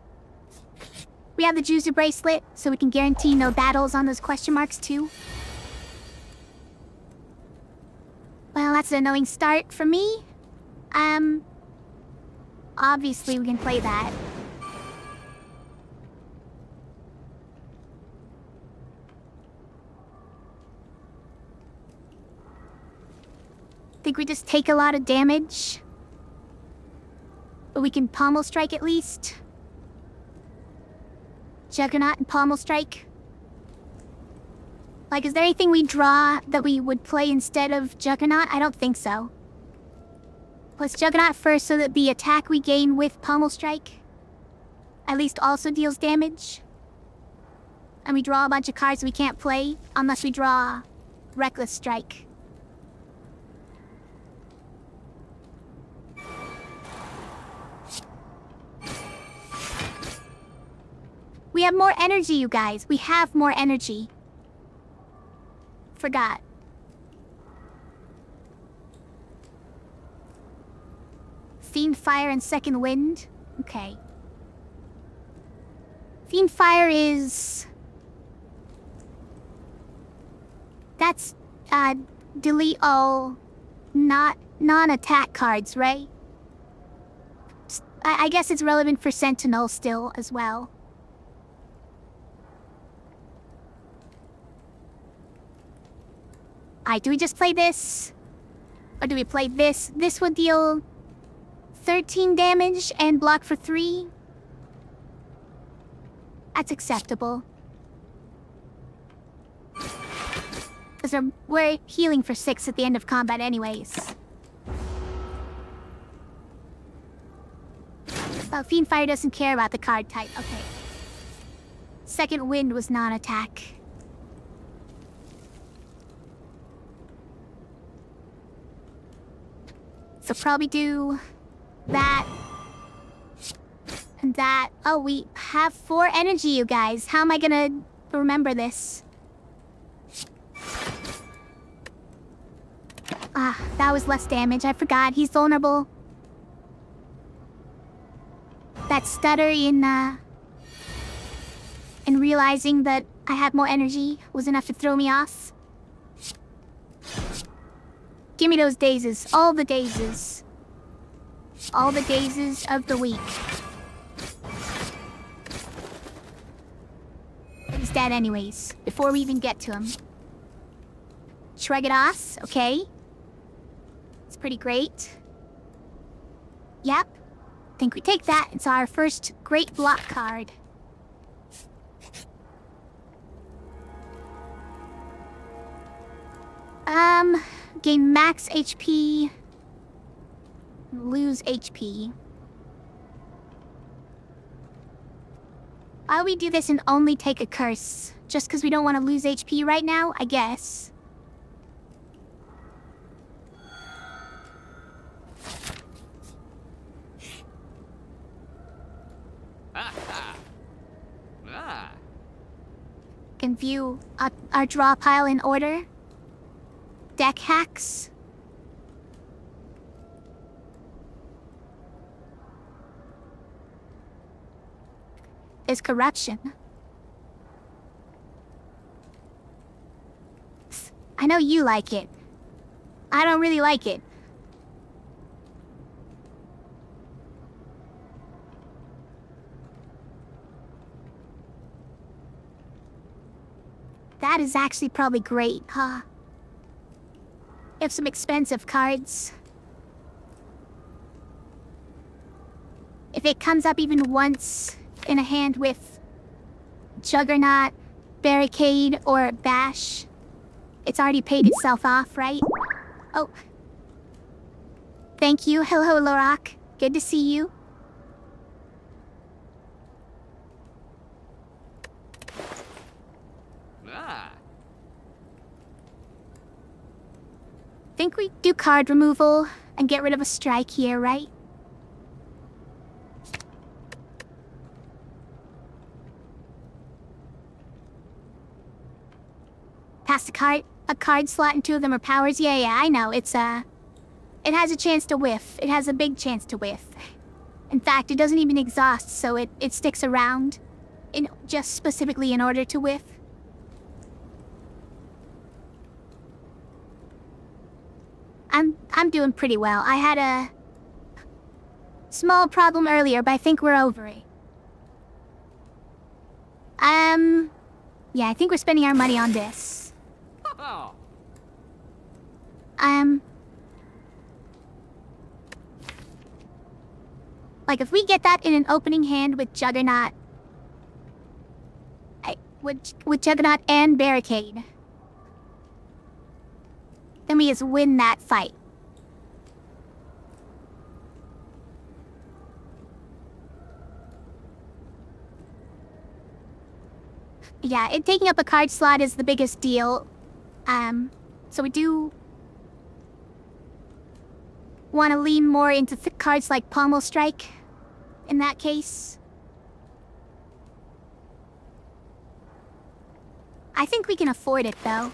We have the Juzu bracelet, so we can guarantee no battles on those question marks too. Well, that's an annoying start for me. Obviously we can play that. Think we just take a lot of damage? But we can pommel strike at least. Juggernaut and pommel strike. Like, is there anything we draw that we would play instead of Juggernaut? I don't think so. Plus Juggernaut first so that the attack we gain with pommel strike at least also deals damage. And we draw a bunch of cards we can't play unless we draw Reckless Strike. We have more energy, you guys. We have more energy. Forgot. Fiend Fire and Second Wind? Okay. Fiend Fire is... That's, delete all non-attack cards, right? I guess it's relevant for Sentinel still as well. Alright, do we just play this? Or do we play this? This would deal 13 damage and block for 3. That's acceptable. Because we're healing for 6 at the end of combat anyways. Oh, Fiend Fire doesn't care about the card type. Okay. Second wind was non-attack. So probably do that and that. Oh, we have 4 energy, you guys. How am I gonna remember this? Ah, that was less damage. I forgot. He's vulnerable. That stutter in realizing that I had more energy was enough to throw me off. Give me those dazes. All the dazes. All the dazes of the week. He's dead anyways, before we even get to him. Shrug it off, okay. It's pretty great. Yep. Think we take that. It's our first great block card. Gain max HP. Lose HP. Why would we do this and only take a curse? Just because we don't want to lose HP right now, I guess. Can view our draw pile in order. Deck hacks. There's corruption. I know you like it. I don't really like it. That is actually probably great, huh? We have some expensive cards. If it comes up even once in a hand with Juggernaut, Barricade, or Bash, it's already paid itself off, right? Oh. Thank you. Hello, Lorak. Good to see you. Think we do card removal and get rid of a strike here, right? Pass a card slot and 2 of them are powers. Yeah, I know. It has a chance to whiff. It has a big chance to whiff. In fact, it doesn't even exhaust, so it sticks around just specifically in order to whiff. I'm doing pretty well. I had a small problem earlier, but I think we're over it. Yeah, I think we're spending our money on this. Like, if we get that in an opening hand with Juggernaut... with Juggernaut and Barricade... then we just win that fight. Yeah, taking up a card slot is the biggest deal. So we do want to lean more into cards like Pommel Strike in that case. I think we can afford it, though.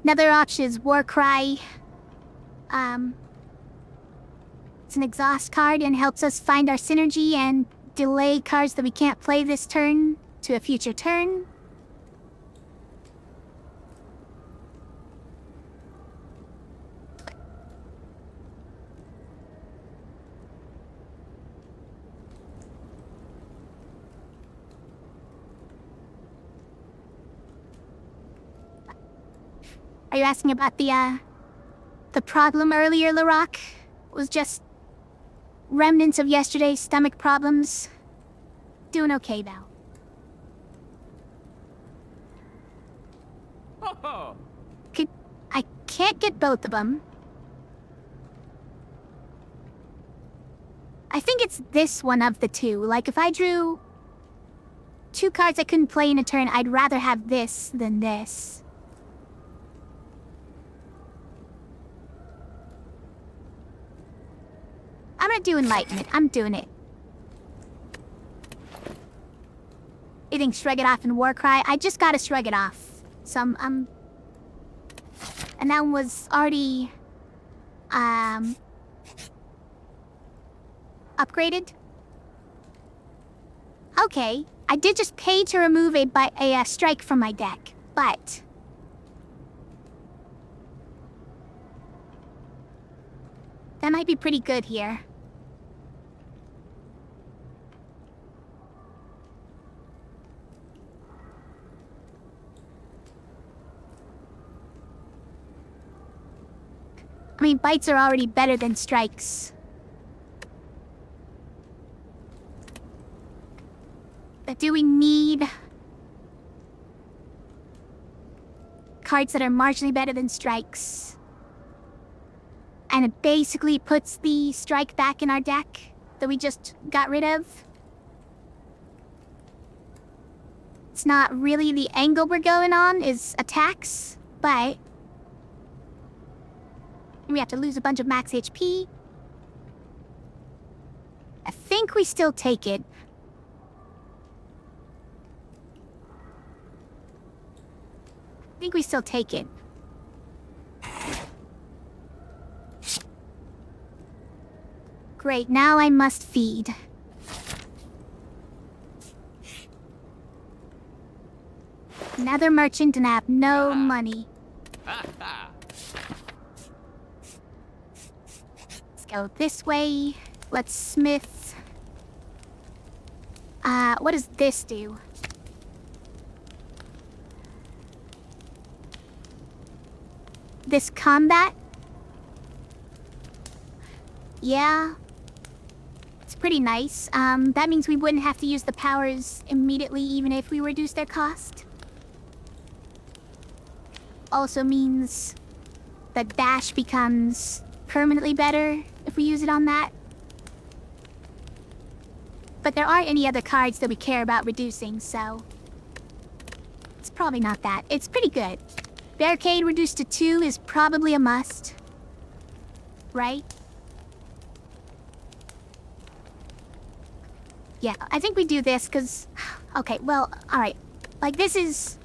Another option is Warcry. It's an exhaust card and helps us find our synergy and delay cards that we can't play this turn to a future turn. Are you asking about the problem earlier, Larock? Was just remnants of yesterday's stomach problems. Doing okay now. I can't get both of them. I think it's this one of the two. Like, if I drew 2 cards I couldn't play in a turn, I'd rather have this than this. I'm gonna do Enlightenment. I'm doing it. You think Shrug It Off and Warcry? I just gotta shrug it off. So I'm... And that one was already... upgraded? Okay. I did just pay to remove a strike from my deck, but... That might be pretty good here. I mean, bites are already better than strikes. But do we need cards that are marginally better than strikes? And it basically puts the strike back in our deck that we just got rid of. It's not really the angle we're going on, is attacks, but we have to lose a bunch of max HP. I think we still take it. I think we still take it. Great, now I must feed. Another merchant and I have no money. Let's go this way. Let's smith. What does this do? This combat? Yeah. It's pretty nice. That means we wouldn't have to use the powers immediately even if we reduce their cost. Also means that dash becomes permanently better if we use it on that. But there aren't any other cards that we care about reducing, so... It's probably not that. It's pretty good. Barricade reduced to 2 is probably a must. Right? Yeah, I think we do this, because... Okay, well, alright. Like, this is...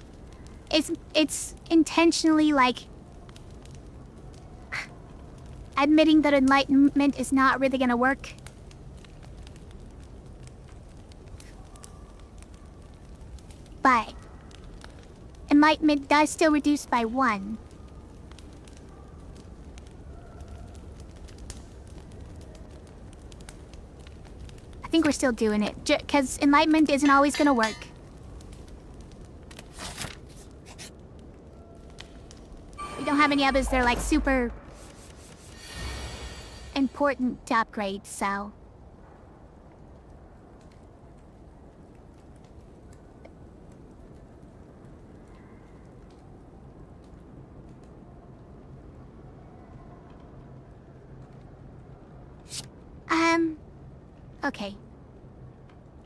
It's intentionally, like... admitting that Enlightenment is not really gonna work. But... Enlightenment does still reduce by 1. I think we're still doing it, because Enlightenment isn't always gonna work. We don't have any others that are like super important to upgrade, so... Okay.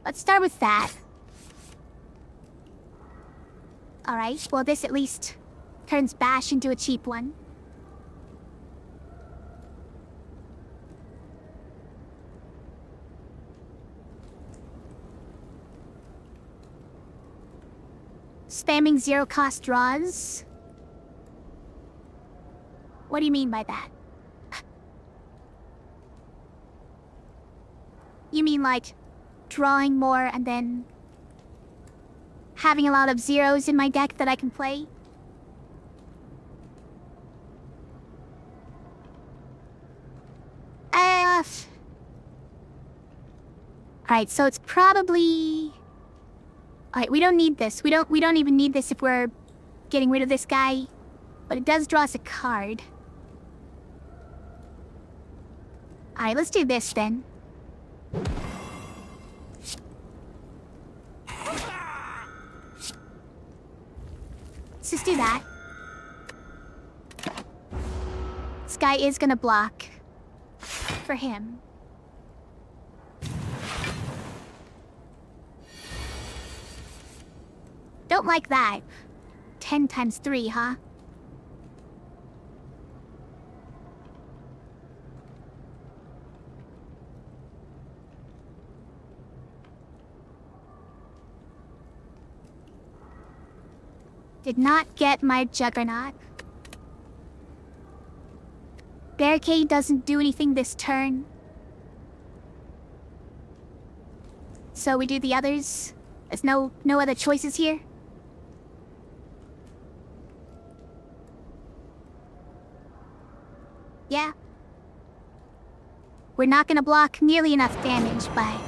Let's start with that. Alright, well this at least turns Bash into a cheap one. Spamming zero-cost draws? What do you mean by that? You mean like drawing more and then having a lot of zeros in my deck that I can play? Alright, so it's probably... Alright, we don't need this. We don't even need this if we're getting rid of this guy. But it does draw us a card. Alright, let's do this then. Let's just do that. This guy is gonna block for him. don't like that. 10 times 3, huh? Did not get my Juggernaut. Barricade doesn't do anything this turn. So we do the others. There's no other choices here. Yeah. We're not gonna block nearly enough damage, but...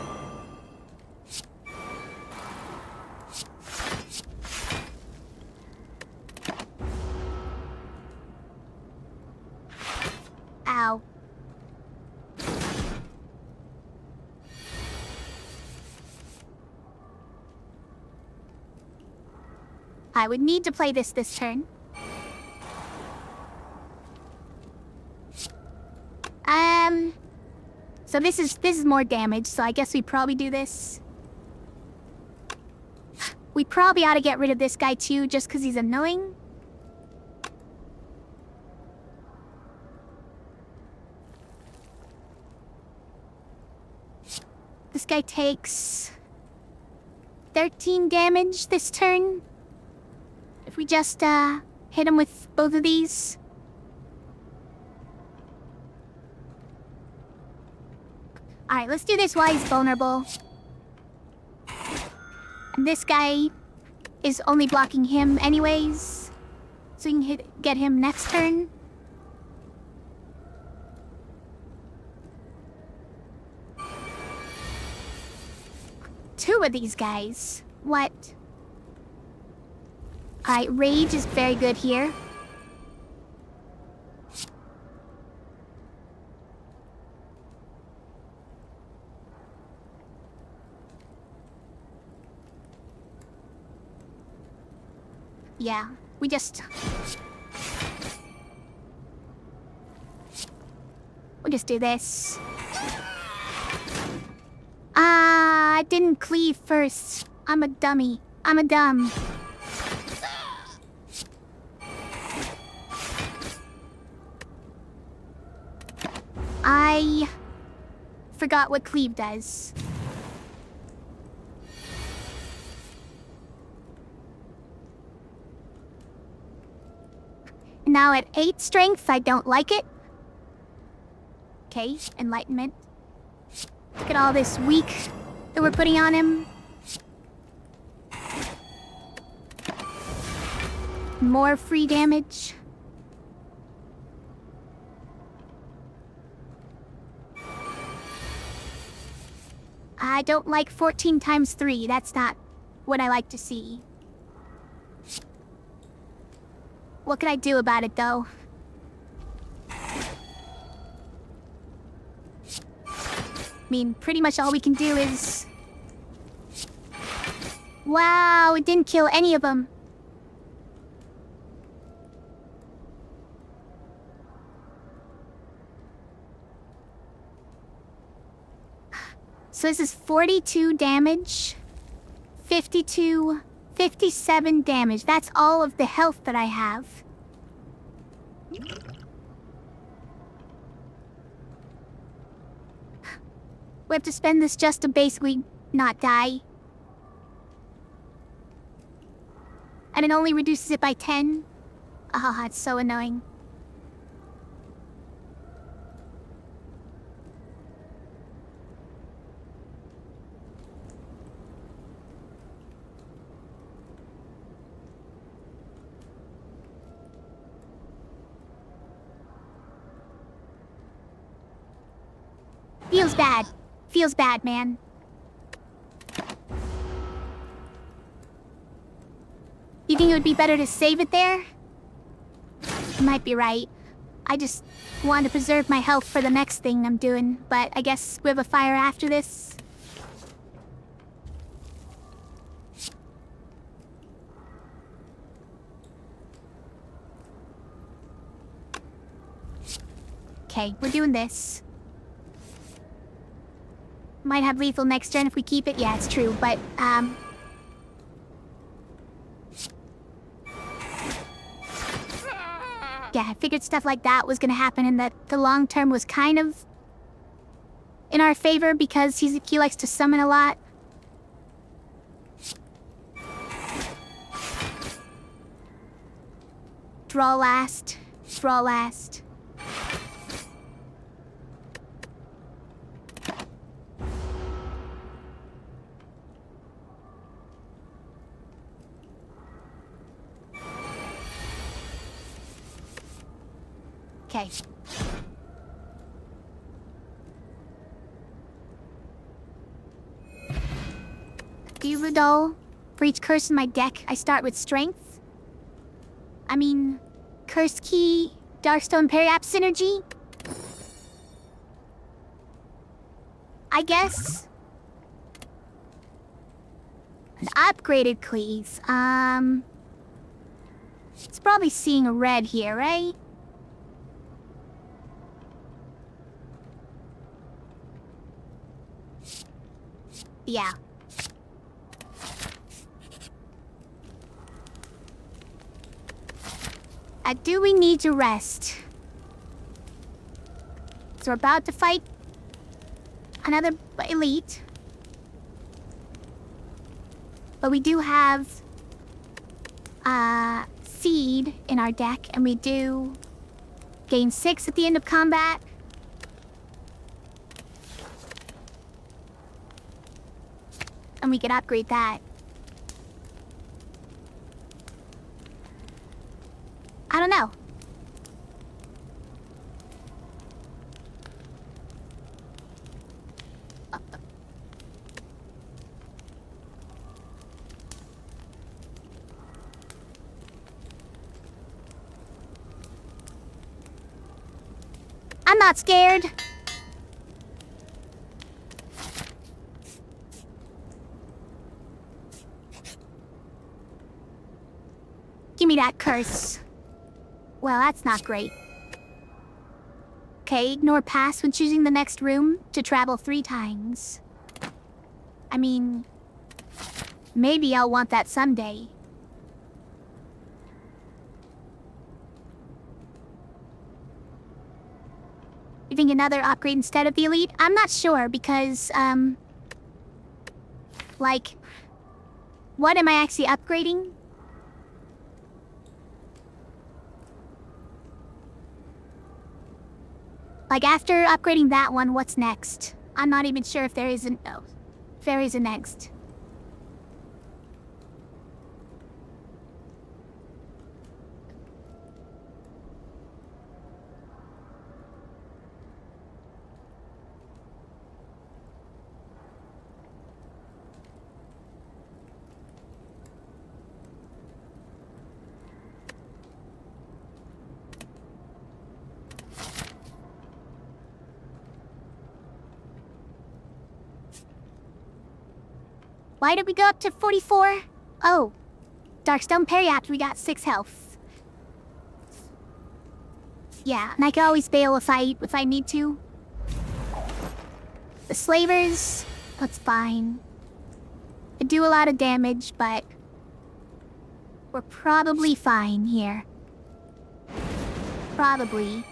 Ow. I would need to play this turn. So this is more damage, so I guess we probably do this. We probably ought to get rid of this guy too, just because he's annoying. This guy takes 13 damage this turn. If we just hit him with both of these. Alright, let's do this while he's vulnerable. And this guy is only blocking him anyways. So we can get him next turn. Two of these guys. What? Alright, Rage is very good here. Yeah, we just... We'll just do this. I didn't cleave first. I'm a dummy. I'm a dumb. I forgot what cleave does. Now at 8 strength, I don't like it. Okay, enlightenment. Look at all this weak that we're putting on him. More free damage. I don't like 14 times 3. That's not what I like to see. What can I do about it, though? I mean, pretty much all we can do is... Wow, it didn't kill any of them. So this is 42 damage, 52, 57 damage. That's all of the health that I have. We have to spend this just to basically not die. And it only reduces it by 10. Ah, it's so annoying. Feels bad. Feels bad, man. You think it would be better to save it there? You might be right. I just want to preserve my health for the next thing I'm doing, but I guess we have a fire after this. Okay, we're doing this. Might have lethal next turn if we keep it. Yeah, it's true, but, Yeah, I figured stuff like that was gonna happen and that the long term was kind of in our favor because he likes to summon a lot. Draw last. Draw last. Okay. Gyrodol. For each curse in my deck, I start with strength. I mean, curse key, Darkstone Periapt synergy. I guess. An upgraded Cleese. It's probably seeing a red here, right? Yeah. Do we need to rest? So we're about to fight another elite. But we do have Seed in our deck, and we do gain 6 at the end of combat. And we can upgrade that. I don't know. I'm not scared. Give me that curse. Well, that's not great. Okay, ignore pass when choosing the next room to travel 3 times. I mean, maybe I'll want that someday. You think another upgrade instead of the elite? I'm not sure because, like, what am I actually upgrading? Like, after upgrading that one, what's next? I'm not even sure if there is a next. Why did we go up to 44? Oh, Darkstone Periapt, we got 6 health. Yeah, and I can always bail if I need to. The Slavers, that's fine. They do a lot of damage, but we're probably fine here. Probably.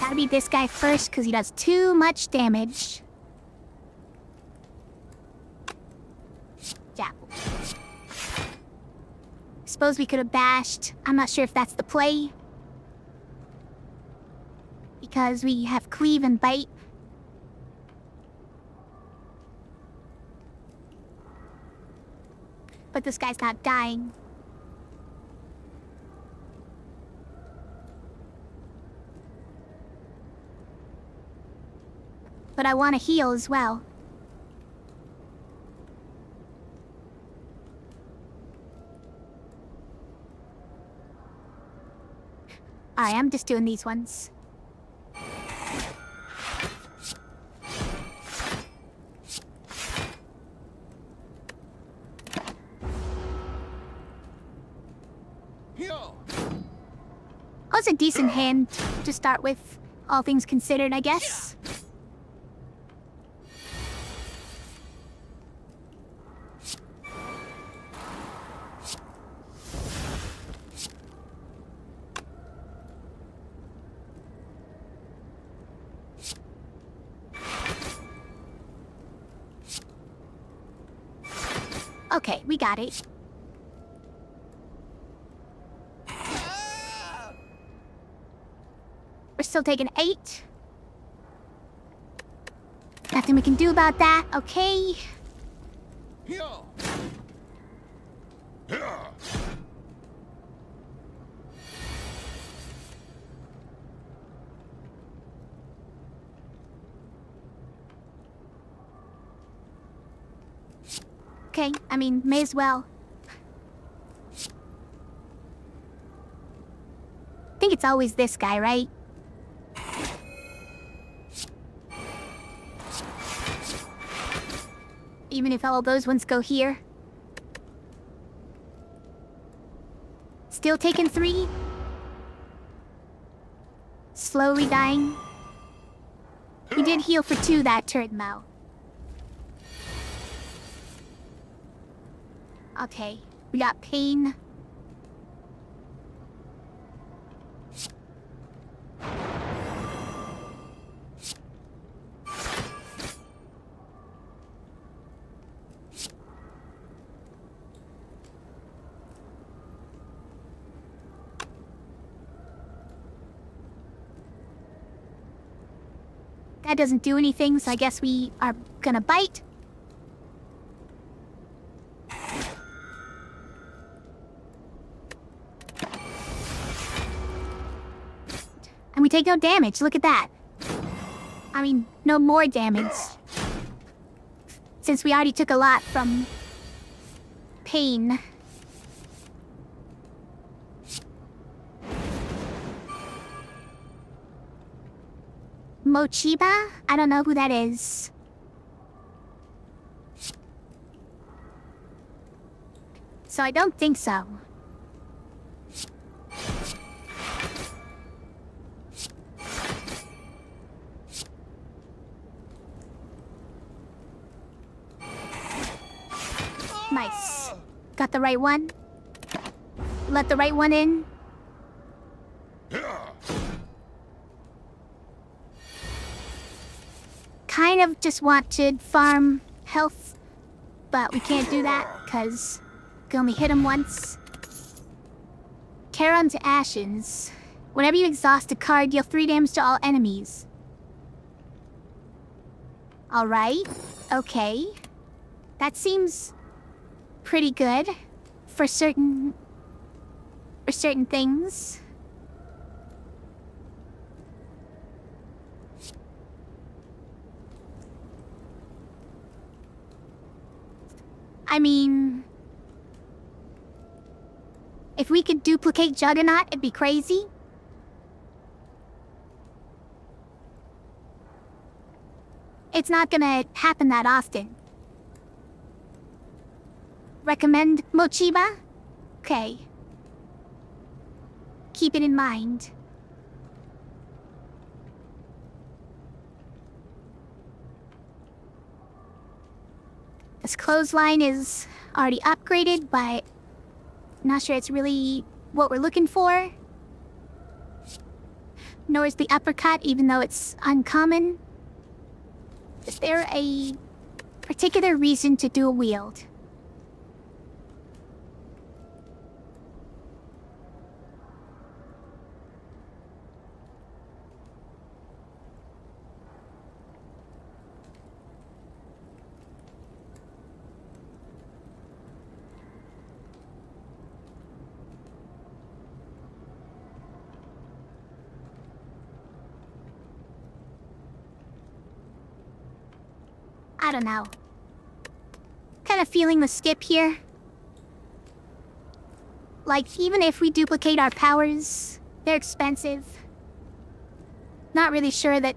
Gotta be this guy first, because he does too much damage. Yeah. Suppose we could have bashed. I'm not sure if that's the play. Because we have cleave and bite. But this guy's not dying. But I want to heal as well. Alright, I'm just doing these ones. That was a decent hand to start with, all things considered, I guess. Okay, we got it. We're still taking 8. Nothing we can do about that, okay? Okay, I mean, may as well. I think it's always this guy, right? Even if all those ones go here. Still taking 3. Slowly dying. We did heal for 2 that turn, Mo. Okay, we got pain. That doesn't do anything, so I guess we are gonna bite. And we take no damage, look at that. I mean, no more damage. Since we already took a lot from pain. Mochiba? I don't know who that is. So I don't think so. Nice. Got the right one. Let the right one in. Kind of just want to farm health, but we can't do that because we can only hit him once. Charon's Ashes. Whenever you exhaust a card, deal 3 damage to all enemies. Alright, okay. That seems pretty good for certain things. I mean, if we could duplicate Juggernaut, it'd be crazy. It's not gonna happen that often. Recommend Mochiba? Okay. Keep it in mind. This clothesline is already upgraded, but not sure it's really what we're looking for. Nor is the uppercut, even though it's uncommon. Is there a particular reason to dual wield? I don't know. Kind of feeling the skip here. Like, even if we duplicate our powers, they're expensive. Not really sure that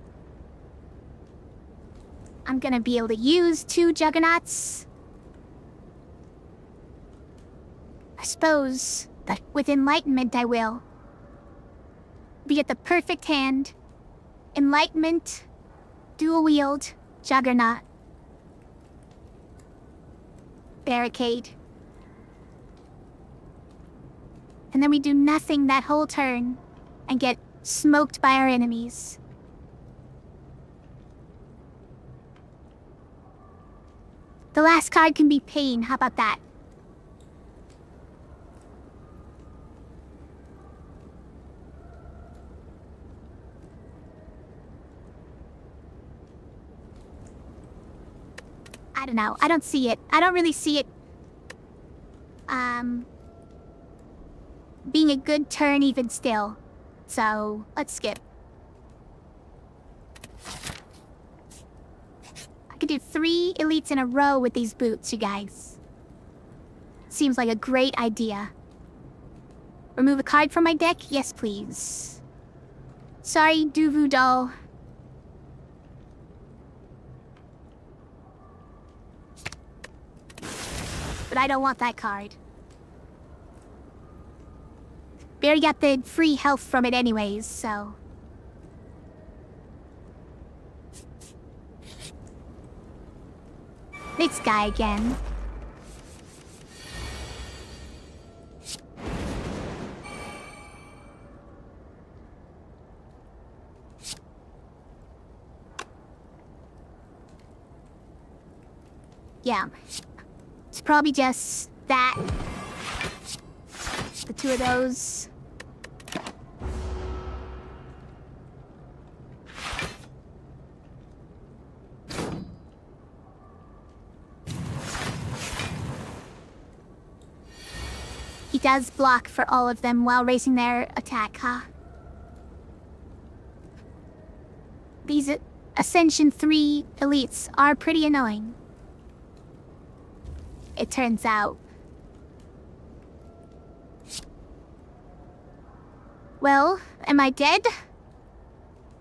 I'm gonna be able to use 2 Juggernauts. I suppose that with Enlightenment I will. Be at the perfect hand. Enlightenment, dual wield, Juggernaut. Barricade. And then we do nothing that whole turn and get smoked by our enemies. The last card can be Pain, how about that? I don't know. I don't see it. I don't really see it, being a good turn even still. So, let's skip. I could do 3 elites in a row with these boots, you guys. Seems like a great idea. Remove a card from my deck? Yes, please. Sorry, Duvu doll. But I don't want that card. We already got the free health from it anyways, so... This guy again. Yeah. It's probably just that. The 2 of those. He does block for all of them while raising their attack, huh? These Ascension 3 elites are pretty annoying. It turns out. Well, am I dead?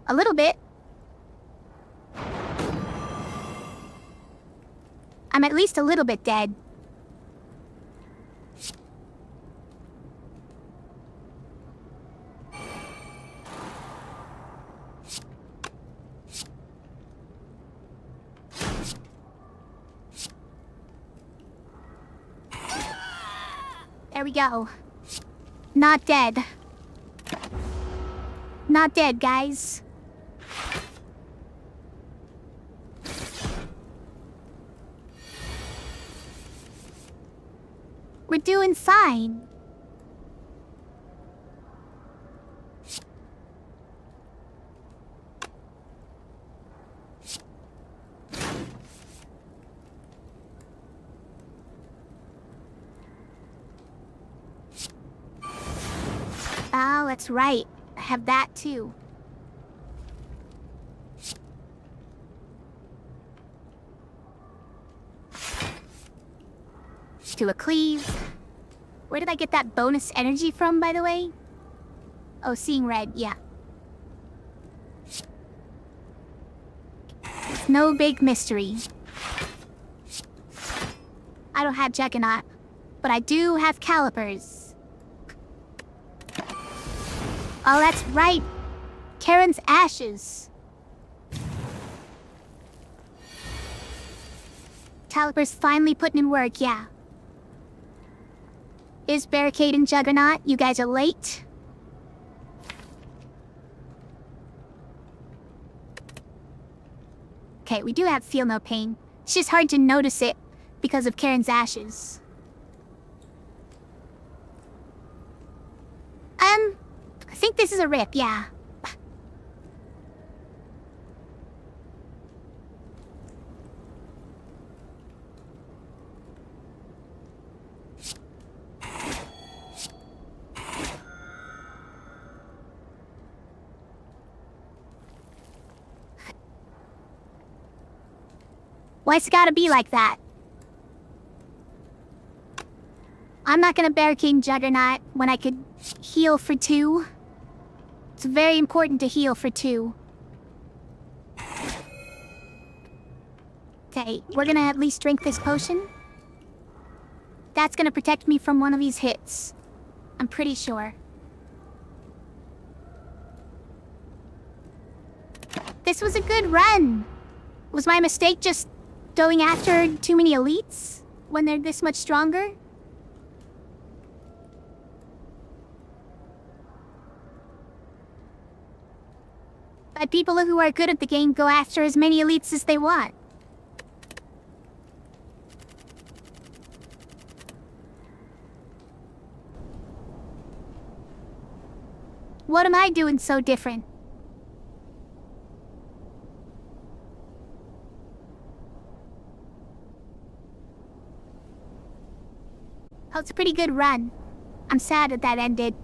A little bit. I'm at least a little bit dead. There we go. Not dead. Not dead, guys. We're doing fine. Oh, that's right. I have that too. To a cleave. Where did I get that bonus energy from, by the way? Oh, seeing red, yeah. It's no big mystery. I don't have Juggernaut, but I do have calipers. Oh, that's right. Karen's ashes. Caliper's finally putting in work, yeah. Is Barricade and Juggernaut? You guys are late. Okay, we do have Feel No Pain. It's just hard to notice it because of Karen's ashes. I think this is a rip, yeah. Why's it gotta be like that? I'm not gonna barricade Juggernaut when I could heal for 2. It's very important to heal for 2. Okay, we're gonna at least drink this potion. That's gonna protect me from one of these hits. I'm pretty sure. This was a good run. Was my mistake just going after too many elites when they're this much stronger? But people who are good at the game go after as many elites as they want. What am I doing so different? was a pretty good run. I'm sad that ended.